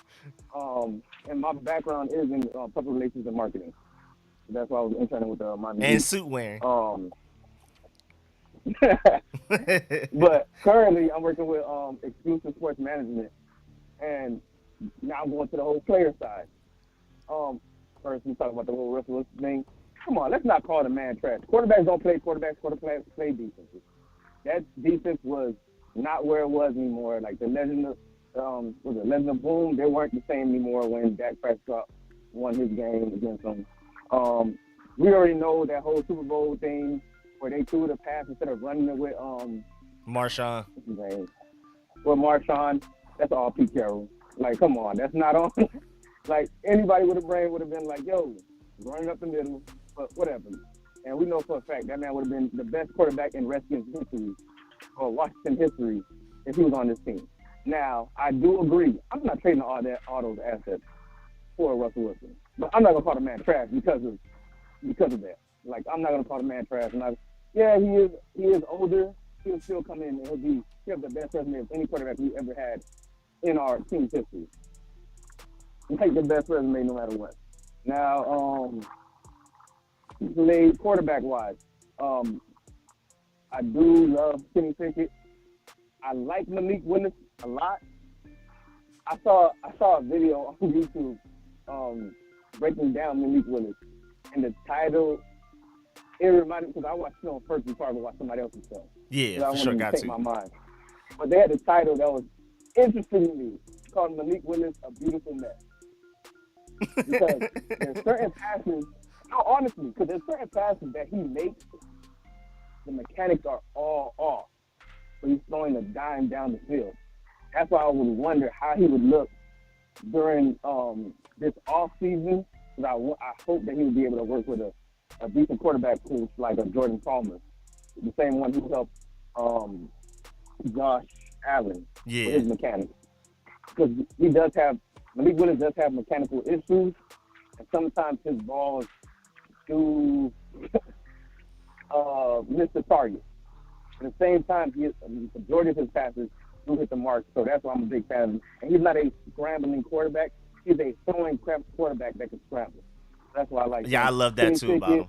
And my background is in public relations and marketing. That's why I was interning with my music. And suit wearing. But currently, I'm working with exclusive sports management, and now I'm going to the whole player side. First, we talk about the whole Russell Wilson thing. Come on, let's not call the man trash. Quarterbacks don't play quarterbacks. Quarterbacks play defenses. That defense was not where it was anymore. Like the legend of Boom, they weren't the same anymore when Dak Prescott won his game against them. We already know that whole Super Bowl thing where they threw the pass instead of running it with Marshawn. What's his name? With Marshawn, that's all Pete Carroll. Like, come on, that's not on. Like, anybody with a brain would have been like, yo, running up the middle, but whatever. And we know for a fact that man would have been the best quarterback in Redskins history or Washington history if he was on this team. Now, I do agree. I'm not trading all those assets for Russell Wilson. But I'm not going to call the man trash because of that. Like, I'm not going to call the man trash. He is older. He'll still come in and he'll have the best resume of any quarterback we ever had in our team's history. He'll take the best resume no matter what. Now, quarterback-wise, I do love Kenny Pickett. I like Malik Willis a lot. I saw a video on YouTube breaking down Malik Willis, and the title, it reminded me, because I watched it on first before I watch somebody else's stuff. Yeah, for sure, got to. My mind. But they had a title that was interesting to me, called Malik Willis, A Beautiful Mess. Because there's certain passes, no, honestly, because there's certain passes that he makes, the mechanics are all off. So he's throwing a dime down the field. That's why I would wonder how he would look during this off season. Because I hope that he would be able to work with a decent quarterback coach like a Jordan Palmer, the same one who helped Josh Allen with his mechanics. Because Malik Willis does have mechanical issues, and sometimes his balls do miss the target. At the same time, the majority of his passes do hit the mark, so that's why I'm a big fan of him. And he's not a scrambling quarterback. He's a throwing quarterback that can scramble. That's why I like him. I love that too about him.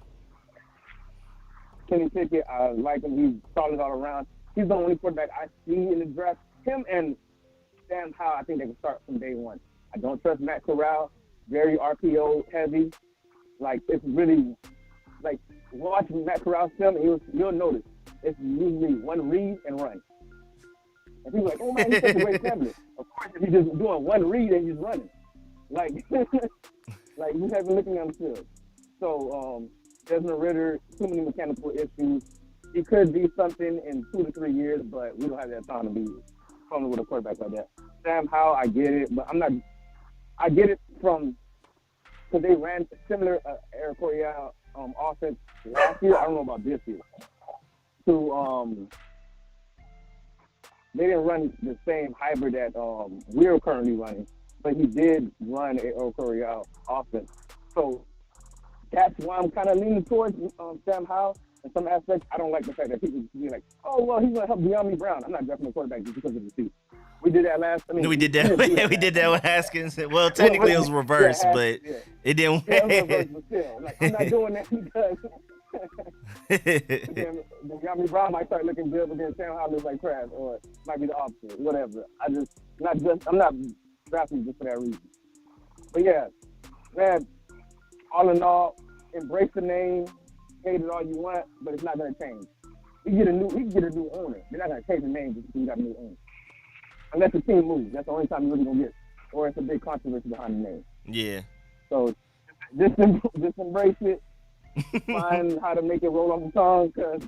Kenny Pickett, I like him. He's solid all around. He's the only quarterback I see in the draft. Him and Sam Howell, I think they can start from day one. I don't trust Matt Corral. Very RPO heavy. Like, it's really, like, watching Matt Corral's film, you'll notice it's usually one read and run. And people are like, oh man, he's such a great tablet. Of course, if he's just doing one read and he's running. Like, like you haven't looking at him still. So, Desmond Ridder, too many mechanical issues. He could be something in 2 to 3 years, but we don't have that time to be coming with a quarterback like that. Sam Howell, I get it, but I get it from, because they ran similar Air Coryell offense last year. I don't know about this year. They didn't run the same hybrid that we're currently running, but he did run Air Coryell offense. So that's why I'm kind of leaning towards Sam Howell. In some aspects, I don't like the fact that people be like, oh, well, he's going to help De'Ami Brown. I'm not drafting a quarterback just because of the seat. We did that last time. We did that. We did that with Haskins. Well, technically it was reversed, but it didn't work. Yeah, it was reversed, but still. Like, I'm not doing that because De'Ami Brown might start looking good, but then Sam Howell looks like trash, or it might be the opposite, whatever. I'm not drafting just for that reason. But yeah, man, all in all, embrace the name. Hate it all you want, but it's not going to change. We can get a new owner. They're not going to change the name just because you got a new owner. Unless the team moves. That's the only time you're really going to get, or it's a big controversy behind the name. Yeah. So just embrace it. Find how to make it roll off the tongue, because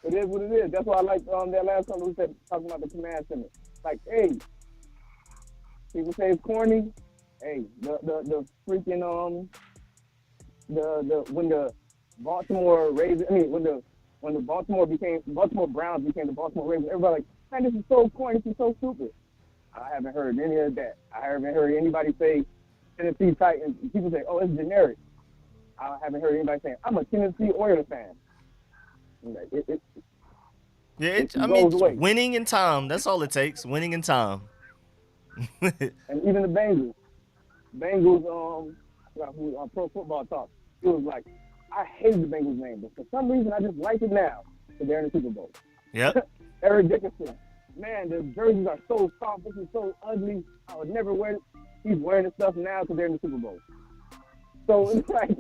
it is what it is. That's why I like that last time we said, talking about the command center. Like, hey, people say it's corny. Hey, the freaking when the Baltimore Ravens, when the Baltimore Browns became the Baltimore Ravens, everybody like, man, this is so corny, this is so stupid. I haven't heard any of that. I haven't heard anybody say Tennessee Titans. People say, oh, it's generic. I haven't heard anybody saying, I'm a Tennessee Oilers fan. Winning in time. That's all it takes. Winning in time. And even the Bengals, on Pro Football Talk, it was like, I hate the Bengals name, but for some reason I just like it now because they're in the Super Bowl. Yep. Eric Dickerson, man, the jerseys are so soft. This is so ugly. I would never wear it. He's wearing the stuff now because they're in the Super Bowl. So it's like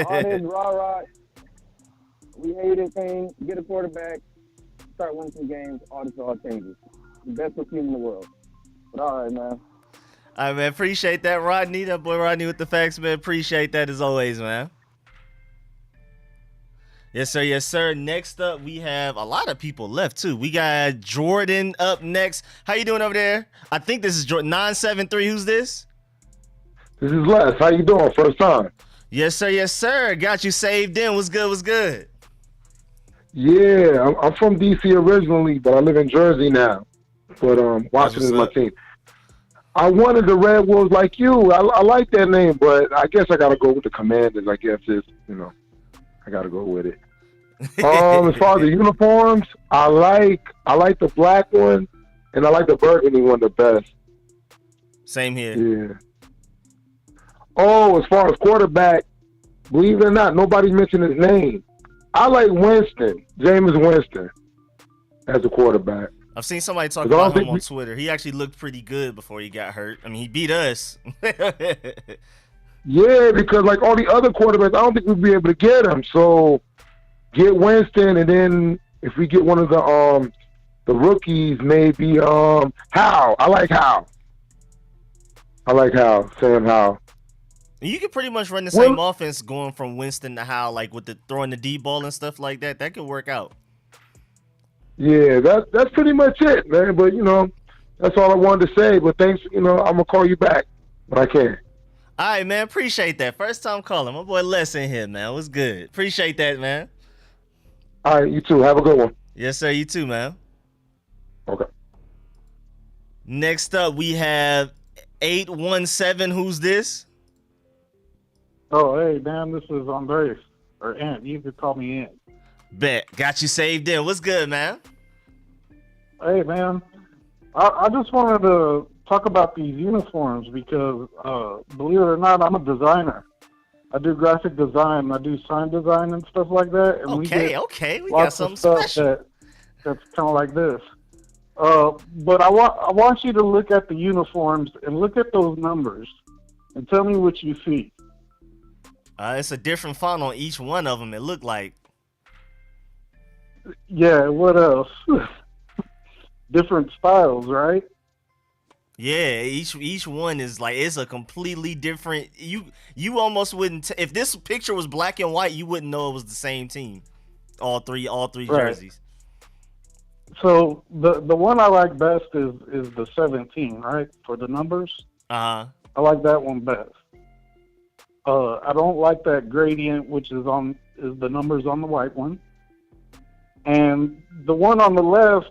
all this rah-rah, we hate it thing, get a quarterback, start winning some games, all this all changes. The best team in the world. But all right, man. All right, man. Appreciate that, Rodney. That boy Rodney with the facts, man. Appreciate that as always, man. Yes, sir. Yes, sir. Next up, we have a lot of people left, too. We got Jordan up next. How you doing over there? I think this is Jordan 973. Who's this? This is Les. How you doing? First time. Yes, sir. Yes, sir. Got you saved in. What's good? What's good? Yeah, I'm from DC originally, but I live in Jersey now. But Washington's my team. I wanted the Redwolves like you. I like that name, but I guess I got to go with the Commanders. I guess it's, I got to go with it. As far as the uniforms, I like the black one, and I like the burgundy one the best. Same here. Yeah. Oh, as far as quarterback, believe it or not, nobody mentioned his name. I like Winston, Jameis Winston, as a quarterback. I've seen somebody talk about him on Twitter. He actually looked pretty good before he got hurt. I mean, he beat us. Yeah, because like all the other quarterbacks, I don't think we'd be able to get him. So get Winston, and then if we get one of the rookies, maybe Howe. I like Howe. Sam Howe. You can pretty much run the same offense going from Winston to Howe, like with the throwing the deep ball and stuff like that. That could work out. Yeah, that's pretty much it, man. But that's all I wanted to say. But thanks, I'm gonna call you back when I can. All right, man. Appreciate that. First time calling. My boy Les in here, man. What's good? Appreciate that, man. All right, you too. Have a good one. Yes, sir. You too, man. Okay. Next up, we have 817. Who's this? Oh, hey, man. This is Andres, or Ant. You could call me Ant. Bet. Got you saved in. What's good, man? Hey, man. I just wanted to talk about these uniforms because, believe it or not, I'm a designer. I do graphic design. I do sign design and stuff like that. And we got lots something of stuff special. that's kind of like this. But I want you to look at the uniforms and look at those numbers and tell me what you see. It's a different font on each one of them. It looked like. Yeah. What else? Different styles, right? Yeah, each one is like, it's a completely different. You almost wouldn't if this picture was black and white, you wouldn't know it was the same team. All three Right. jerseys. So the one I like best is the 17, right? For the numbers. I like that one best. I don't like that gradient, which is the numbers on the white one. And the one on the left,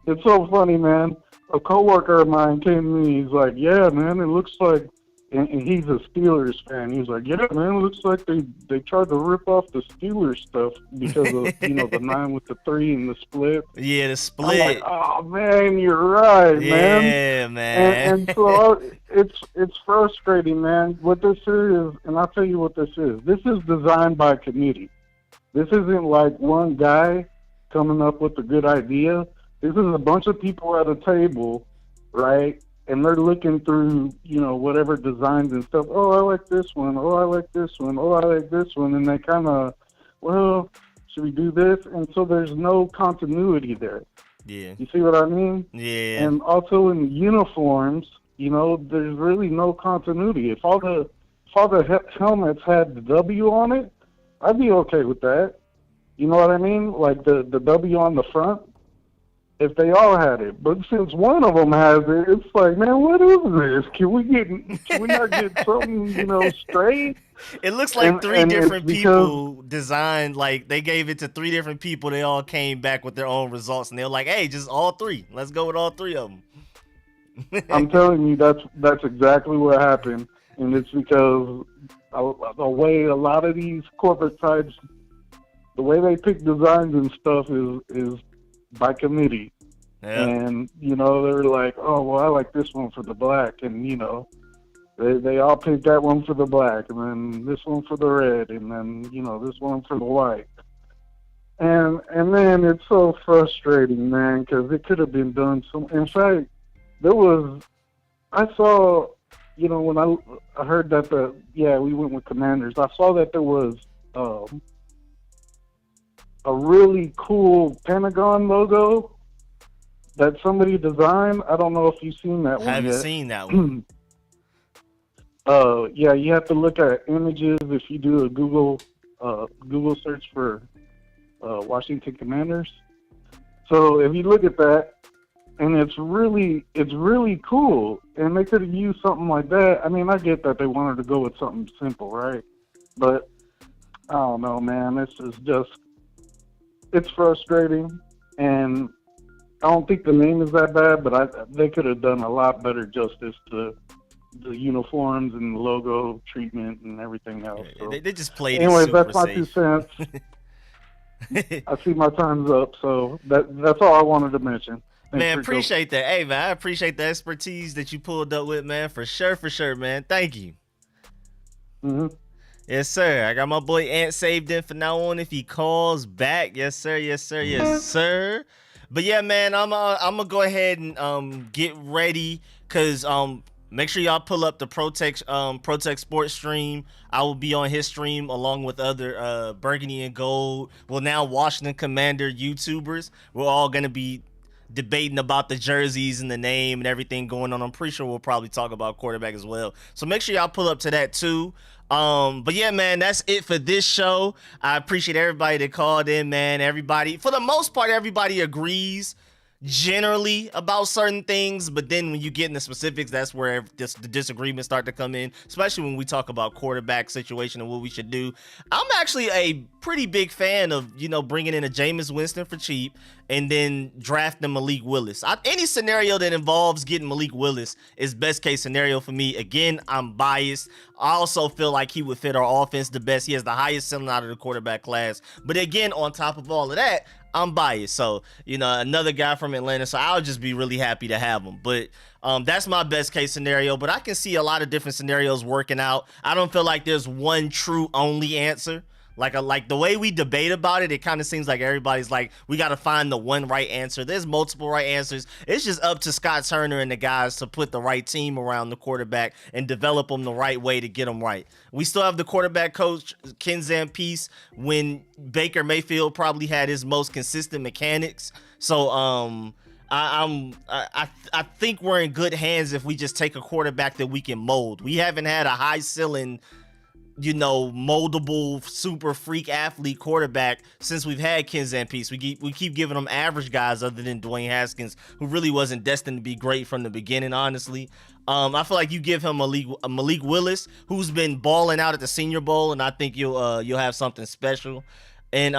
it's so funny, man. A coworker of mine came to me. He's like, "Yeah, man, it looks like," and he's a Steelers fan. He's like, "Yeah, man, it looks like they tried to rip off the Steelers stuff because of the 9 with the 3 and the split." Yeah, the split. I'm like, "Oh man, you're right, man." Yeah, man. And so it's frustrating, man. What this is, and I'll tell you what this is. This is designed by committee. This isn't like one guy coming up with a good idea. This is a bunch of people at a table, right? And they're looking through, whatever designs and stuff. Oh, I like this one. Oh, I like this one. Oh, I like this one. And they kind of, well, should we do this? And so there's no continuity there. Yeah. You see what I mean? Yeah. And also in the uniforms, there's really no continuity. If all the helmets had the W on it, I'd be okay with that. You know what I mean? Like the W on the front. If they all had it, but since one of them has it, it's like, man, what is this? Can we not get something, straight? It looks like three different people designed, like they gave it to 3 different people. They all came back with their own results, and they were like, hey, just all 3. Let's go with all 3 of them. I'm telling you, that's exactly what happened, and it's because the way a lot of these corporate types, the way they pick designs and stuff is by committee. Yeah. And they're like, oh well, I like this one for the black, and they all pick that one for the black, and then this one for the red, and then this one for the white. And then it's so frustrating, man, because it could have been done in fact, I saw, when I heard that we went with Commanders, I saw that there was a really cool Pentagon logo that somebody designed. I don't know if you've seen that one yet. I haven't seen that one. Yeah, you have to look at images if you do a Google search for Washington Commanders. So if you look at that, and it's really cool, and they could have used something like that. I mean, I get that they wanted to go with something simple, right? But I don't know, man. This is just, it's frustrating, and I don't think the name is that bad, but they could have done a lot better justice to the uniforms and the logo treatment and everything else. So, they just played anyways, it that's my safe. 2 cents. I see my time's up, so that's all I wanted to mention. Thanks, Man, Rico. appreciate that. Hey, man, I appreciate the expertise that you pulled up with, man. For sure, man. Thank you. Mm-hmm. Yes, sir. I got my boy Ant saved in for now on if he calls back. Yes, sir. Yes, sir. Yes, sir. But yeah, man, I'm gonna go ahead and get ready, cause make sure y'all pull up the Protect Sports stream. I will be on his stream along with other Burgundy and Gold, well, now Washington Commander YouTubers. We're all gonna be debating about the jerseys and the name and everything going on. I'm pretty sure we'll probably talk about quarterback as well. So make sure y'all pull up to that too. But yeah, man, that's it for this show. I appreciate everybody that called in, man. Everybody, for the most part, everybody agrees generally about certain things, but then when you get in the specifics, that's where the disagreements start to come in, especially when we talk about quarterback situation and what we should do. I'm actually a pretty big fan of, bringing in a Jameis Winston for cheap and then drafting Malik Willis. Any scenario that involves getting Malik Willis is best case scenario for me. Again, I'm biased. I also feel like he would fit our offense the best. He has the highest ceiling out of the quarterback class. But again, on top of all of that, I'm biased. So, another guy from Atlanta. So I'll just be really happy to have him. But that's my best case scenario. But I can see a lot of different scenarios working out. I don't feel like there's one true only answer. Like the way we debate about it kind of seems like everybody's like, we got to find the one right answer. There's multiple right answers. It's just up to Scott Turner and the guys to put the right team around the quarterback and develop them the right way to get them right. We still have the quarterback coach, Ken Zampeace, when Baker Mayfield probably had his most consistent mechanics. So I think we're in good hands if we just take a quarterback that we can mold. We haven't had a high ceiling, moldable super freak athlete quarterback since we've had Ken Zampeace. We keep giving them average guys other than Dwayne Haskins, who really wasn't destined to be great from the beginning, honestly. I feel like you give him Malik Willis, who's been balling out at the Senior Bowl, and I think you'll have something special. And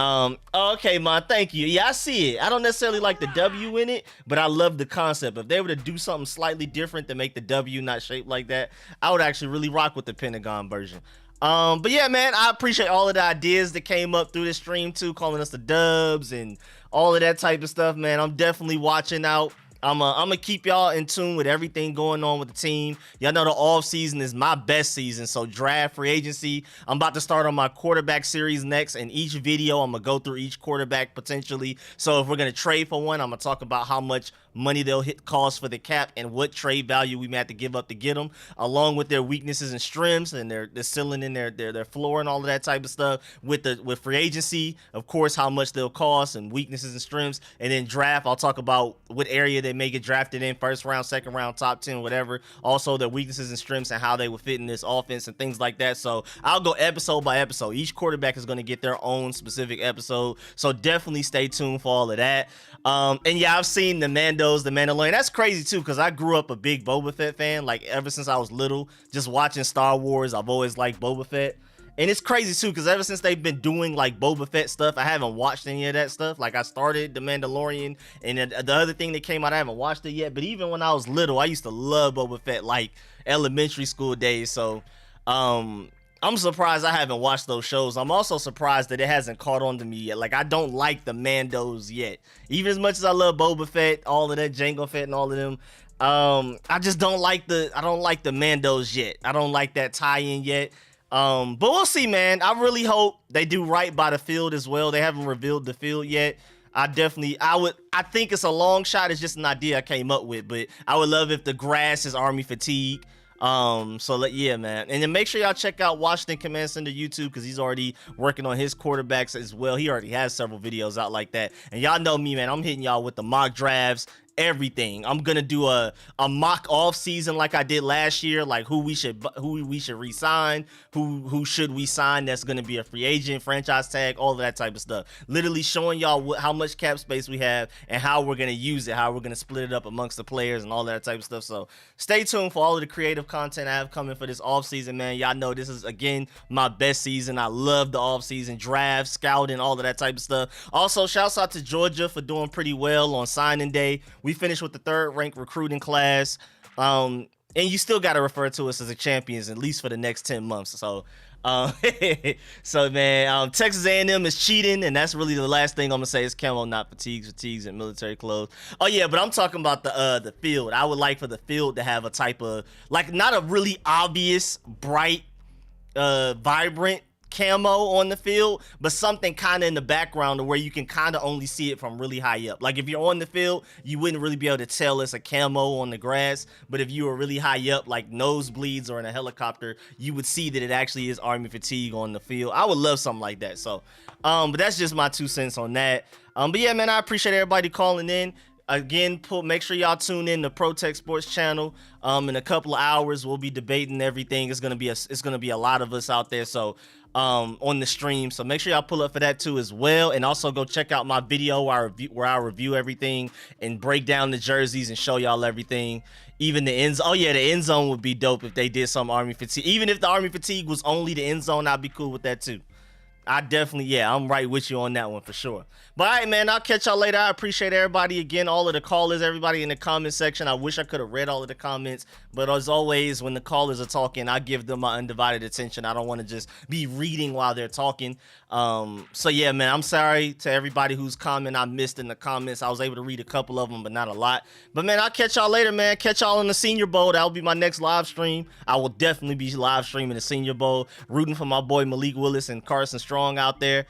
okay, man, thank you. Yeah, I see it. I don't necessarily like the W in it, but I love the concept. If they were to do something slightly different to make the W not shaped like that, I would actually really rock with the Pentagon version. But yeah, man, I appreciate all of the ideas that came up through the stream too, calling us the Dubs and all of that type of stuff, man. I'm definitely watching out. I'm gonna keep y'all in tune with everything going on with the team. Y'all know the off season is my best season, so draft, free agency. I'm about to start on my quarterback series next, and each video I'm gonna go through each quarterback potentially. So if we're gonna trade for one, I'm gonna talk about how much money they'll cost for the cap and what trade value we may have to give up to get them, along with their weaknesses and strengths and their ceiling and their floor and all of that type of stuff. With free agency, of course, how much they'll cost and weaknesses and strengths, and then draft, I'll talk about what area they may get drafted in, first round, second round, top 10, whatever. Also their weaknesses and strengths and how they would fit in this offense and things like that. So I'll go episode by episode. Each quarterback is going to get their own specific episode, so definitely stay tuned for all of that. And yeah, I've seen the Mandalorian. That's crazy too, because I grew up a big Boba Fett fan. Like ever since I was little, just watching Star Wars, I've always liked Boba Fett. And it's crazy too, because ever since they've been doing like Boba Fett stuff, I haven't watched any of that stuff. Like I started The Mandalorian, and the other thing that came out, I haven't watched it yet. But even when I was little, I used to love Boba Fett, like elementary school days. So I'm surprised I haven't watched those shows. I'm also surprised that it hasn't caught on to me yet. Like, I don't like the Mandos yet. Even as much as I love Boba Fett, all of that, Jango Fett and all of them, I just don't like the Mandos yet. I don't like that tie-in yet. But we'll see, man. I really hope they do right by the field as well. They haven't revealed the field yet. I think it's a long shot. It's just an idea I came up with, but I would love if the grass is Army fatigue. Yeah, man. And then make sure y'all check out Washington Command Center YouTube, because he's already working on his quarterbacks as well. He already has several videos out like that. And y'all know me, man. I'm hitting y'all with the mock drafts, everything. I'm gonna do a mock off season like I did last year, like who we should re-sign, who should we sign that's gonna be a free agent, franchise tag, all of that type of stuff. Literally showing y'all how much cap space we have and how we're gonna use it, how we're gonna split it up amongst the players and all that type of stuff. So stay tuned for all of the creative content I have coming for this off season, man. Y'all know this is again my best season. I love the off season draft, scouting, all of that type of stuff. Also, shouts out to Georgia for doing pretty well on signing day. We finished with the 3rd ranked recruiting class. And you still got to refer to us as the champions, at least for the next 10 months. So, man, Texas A&M is cheating, and that's really the last thing I'm going to say is camo, not fatigues and military clothes. Oh, yeah, but I'm talking about the field. I would like for the field to have a type of, like, not a really obvious, bright, vibrant camo on the field, but something kind of in the background to where you can kind of only see it from really high up. Like if you're on the field, you wouldn't really be able to tell it's a camo on the grass, but if you were really high up, like nosebleeds or in a helicopter, you would see that it actually is Army fatigue on the field. I would love something like that. So but that's just my 2 cents on that. But yeah, man, I appreciate everybody calling in. Again, make sure y'all tune in to Pro Tech Sports channel. In a couple of hours, we'll be debating everything. It's gonna be a lot of us out there. So on the stream, so make sure y'all pull up for that too as well. And also go check out my video where I review everything and break down the jerseys and show y'all everything. Even the end zone. Oh yeah, the end zone would be dope if they did some Army fatigue. Even if the Army fatigue was only the end zone, I'd be cool with that too. I definitely, yeah, I'm right with you on that one for sure. But all right, man, I'll catch y'all later. I appreciate everybody again, all of the callers, everybody in the comment section. I wish I could have read all of the comments, but as always, when the callers are talking, I give them my undivided attention. I don't want to just be reading while they're talking. So yeah, man, I'm sorry to everybody whose comment I missed in the comments. I was able to read a couple of them, but not a lot. But man, I'll catch y'all later, man. Catch y'all in the Senior Bowl. That'll be my next live stream. I will definitely be live streaming the Senior Bowl, rooting for my boy Malik Willis and Carson Strong out there.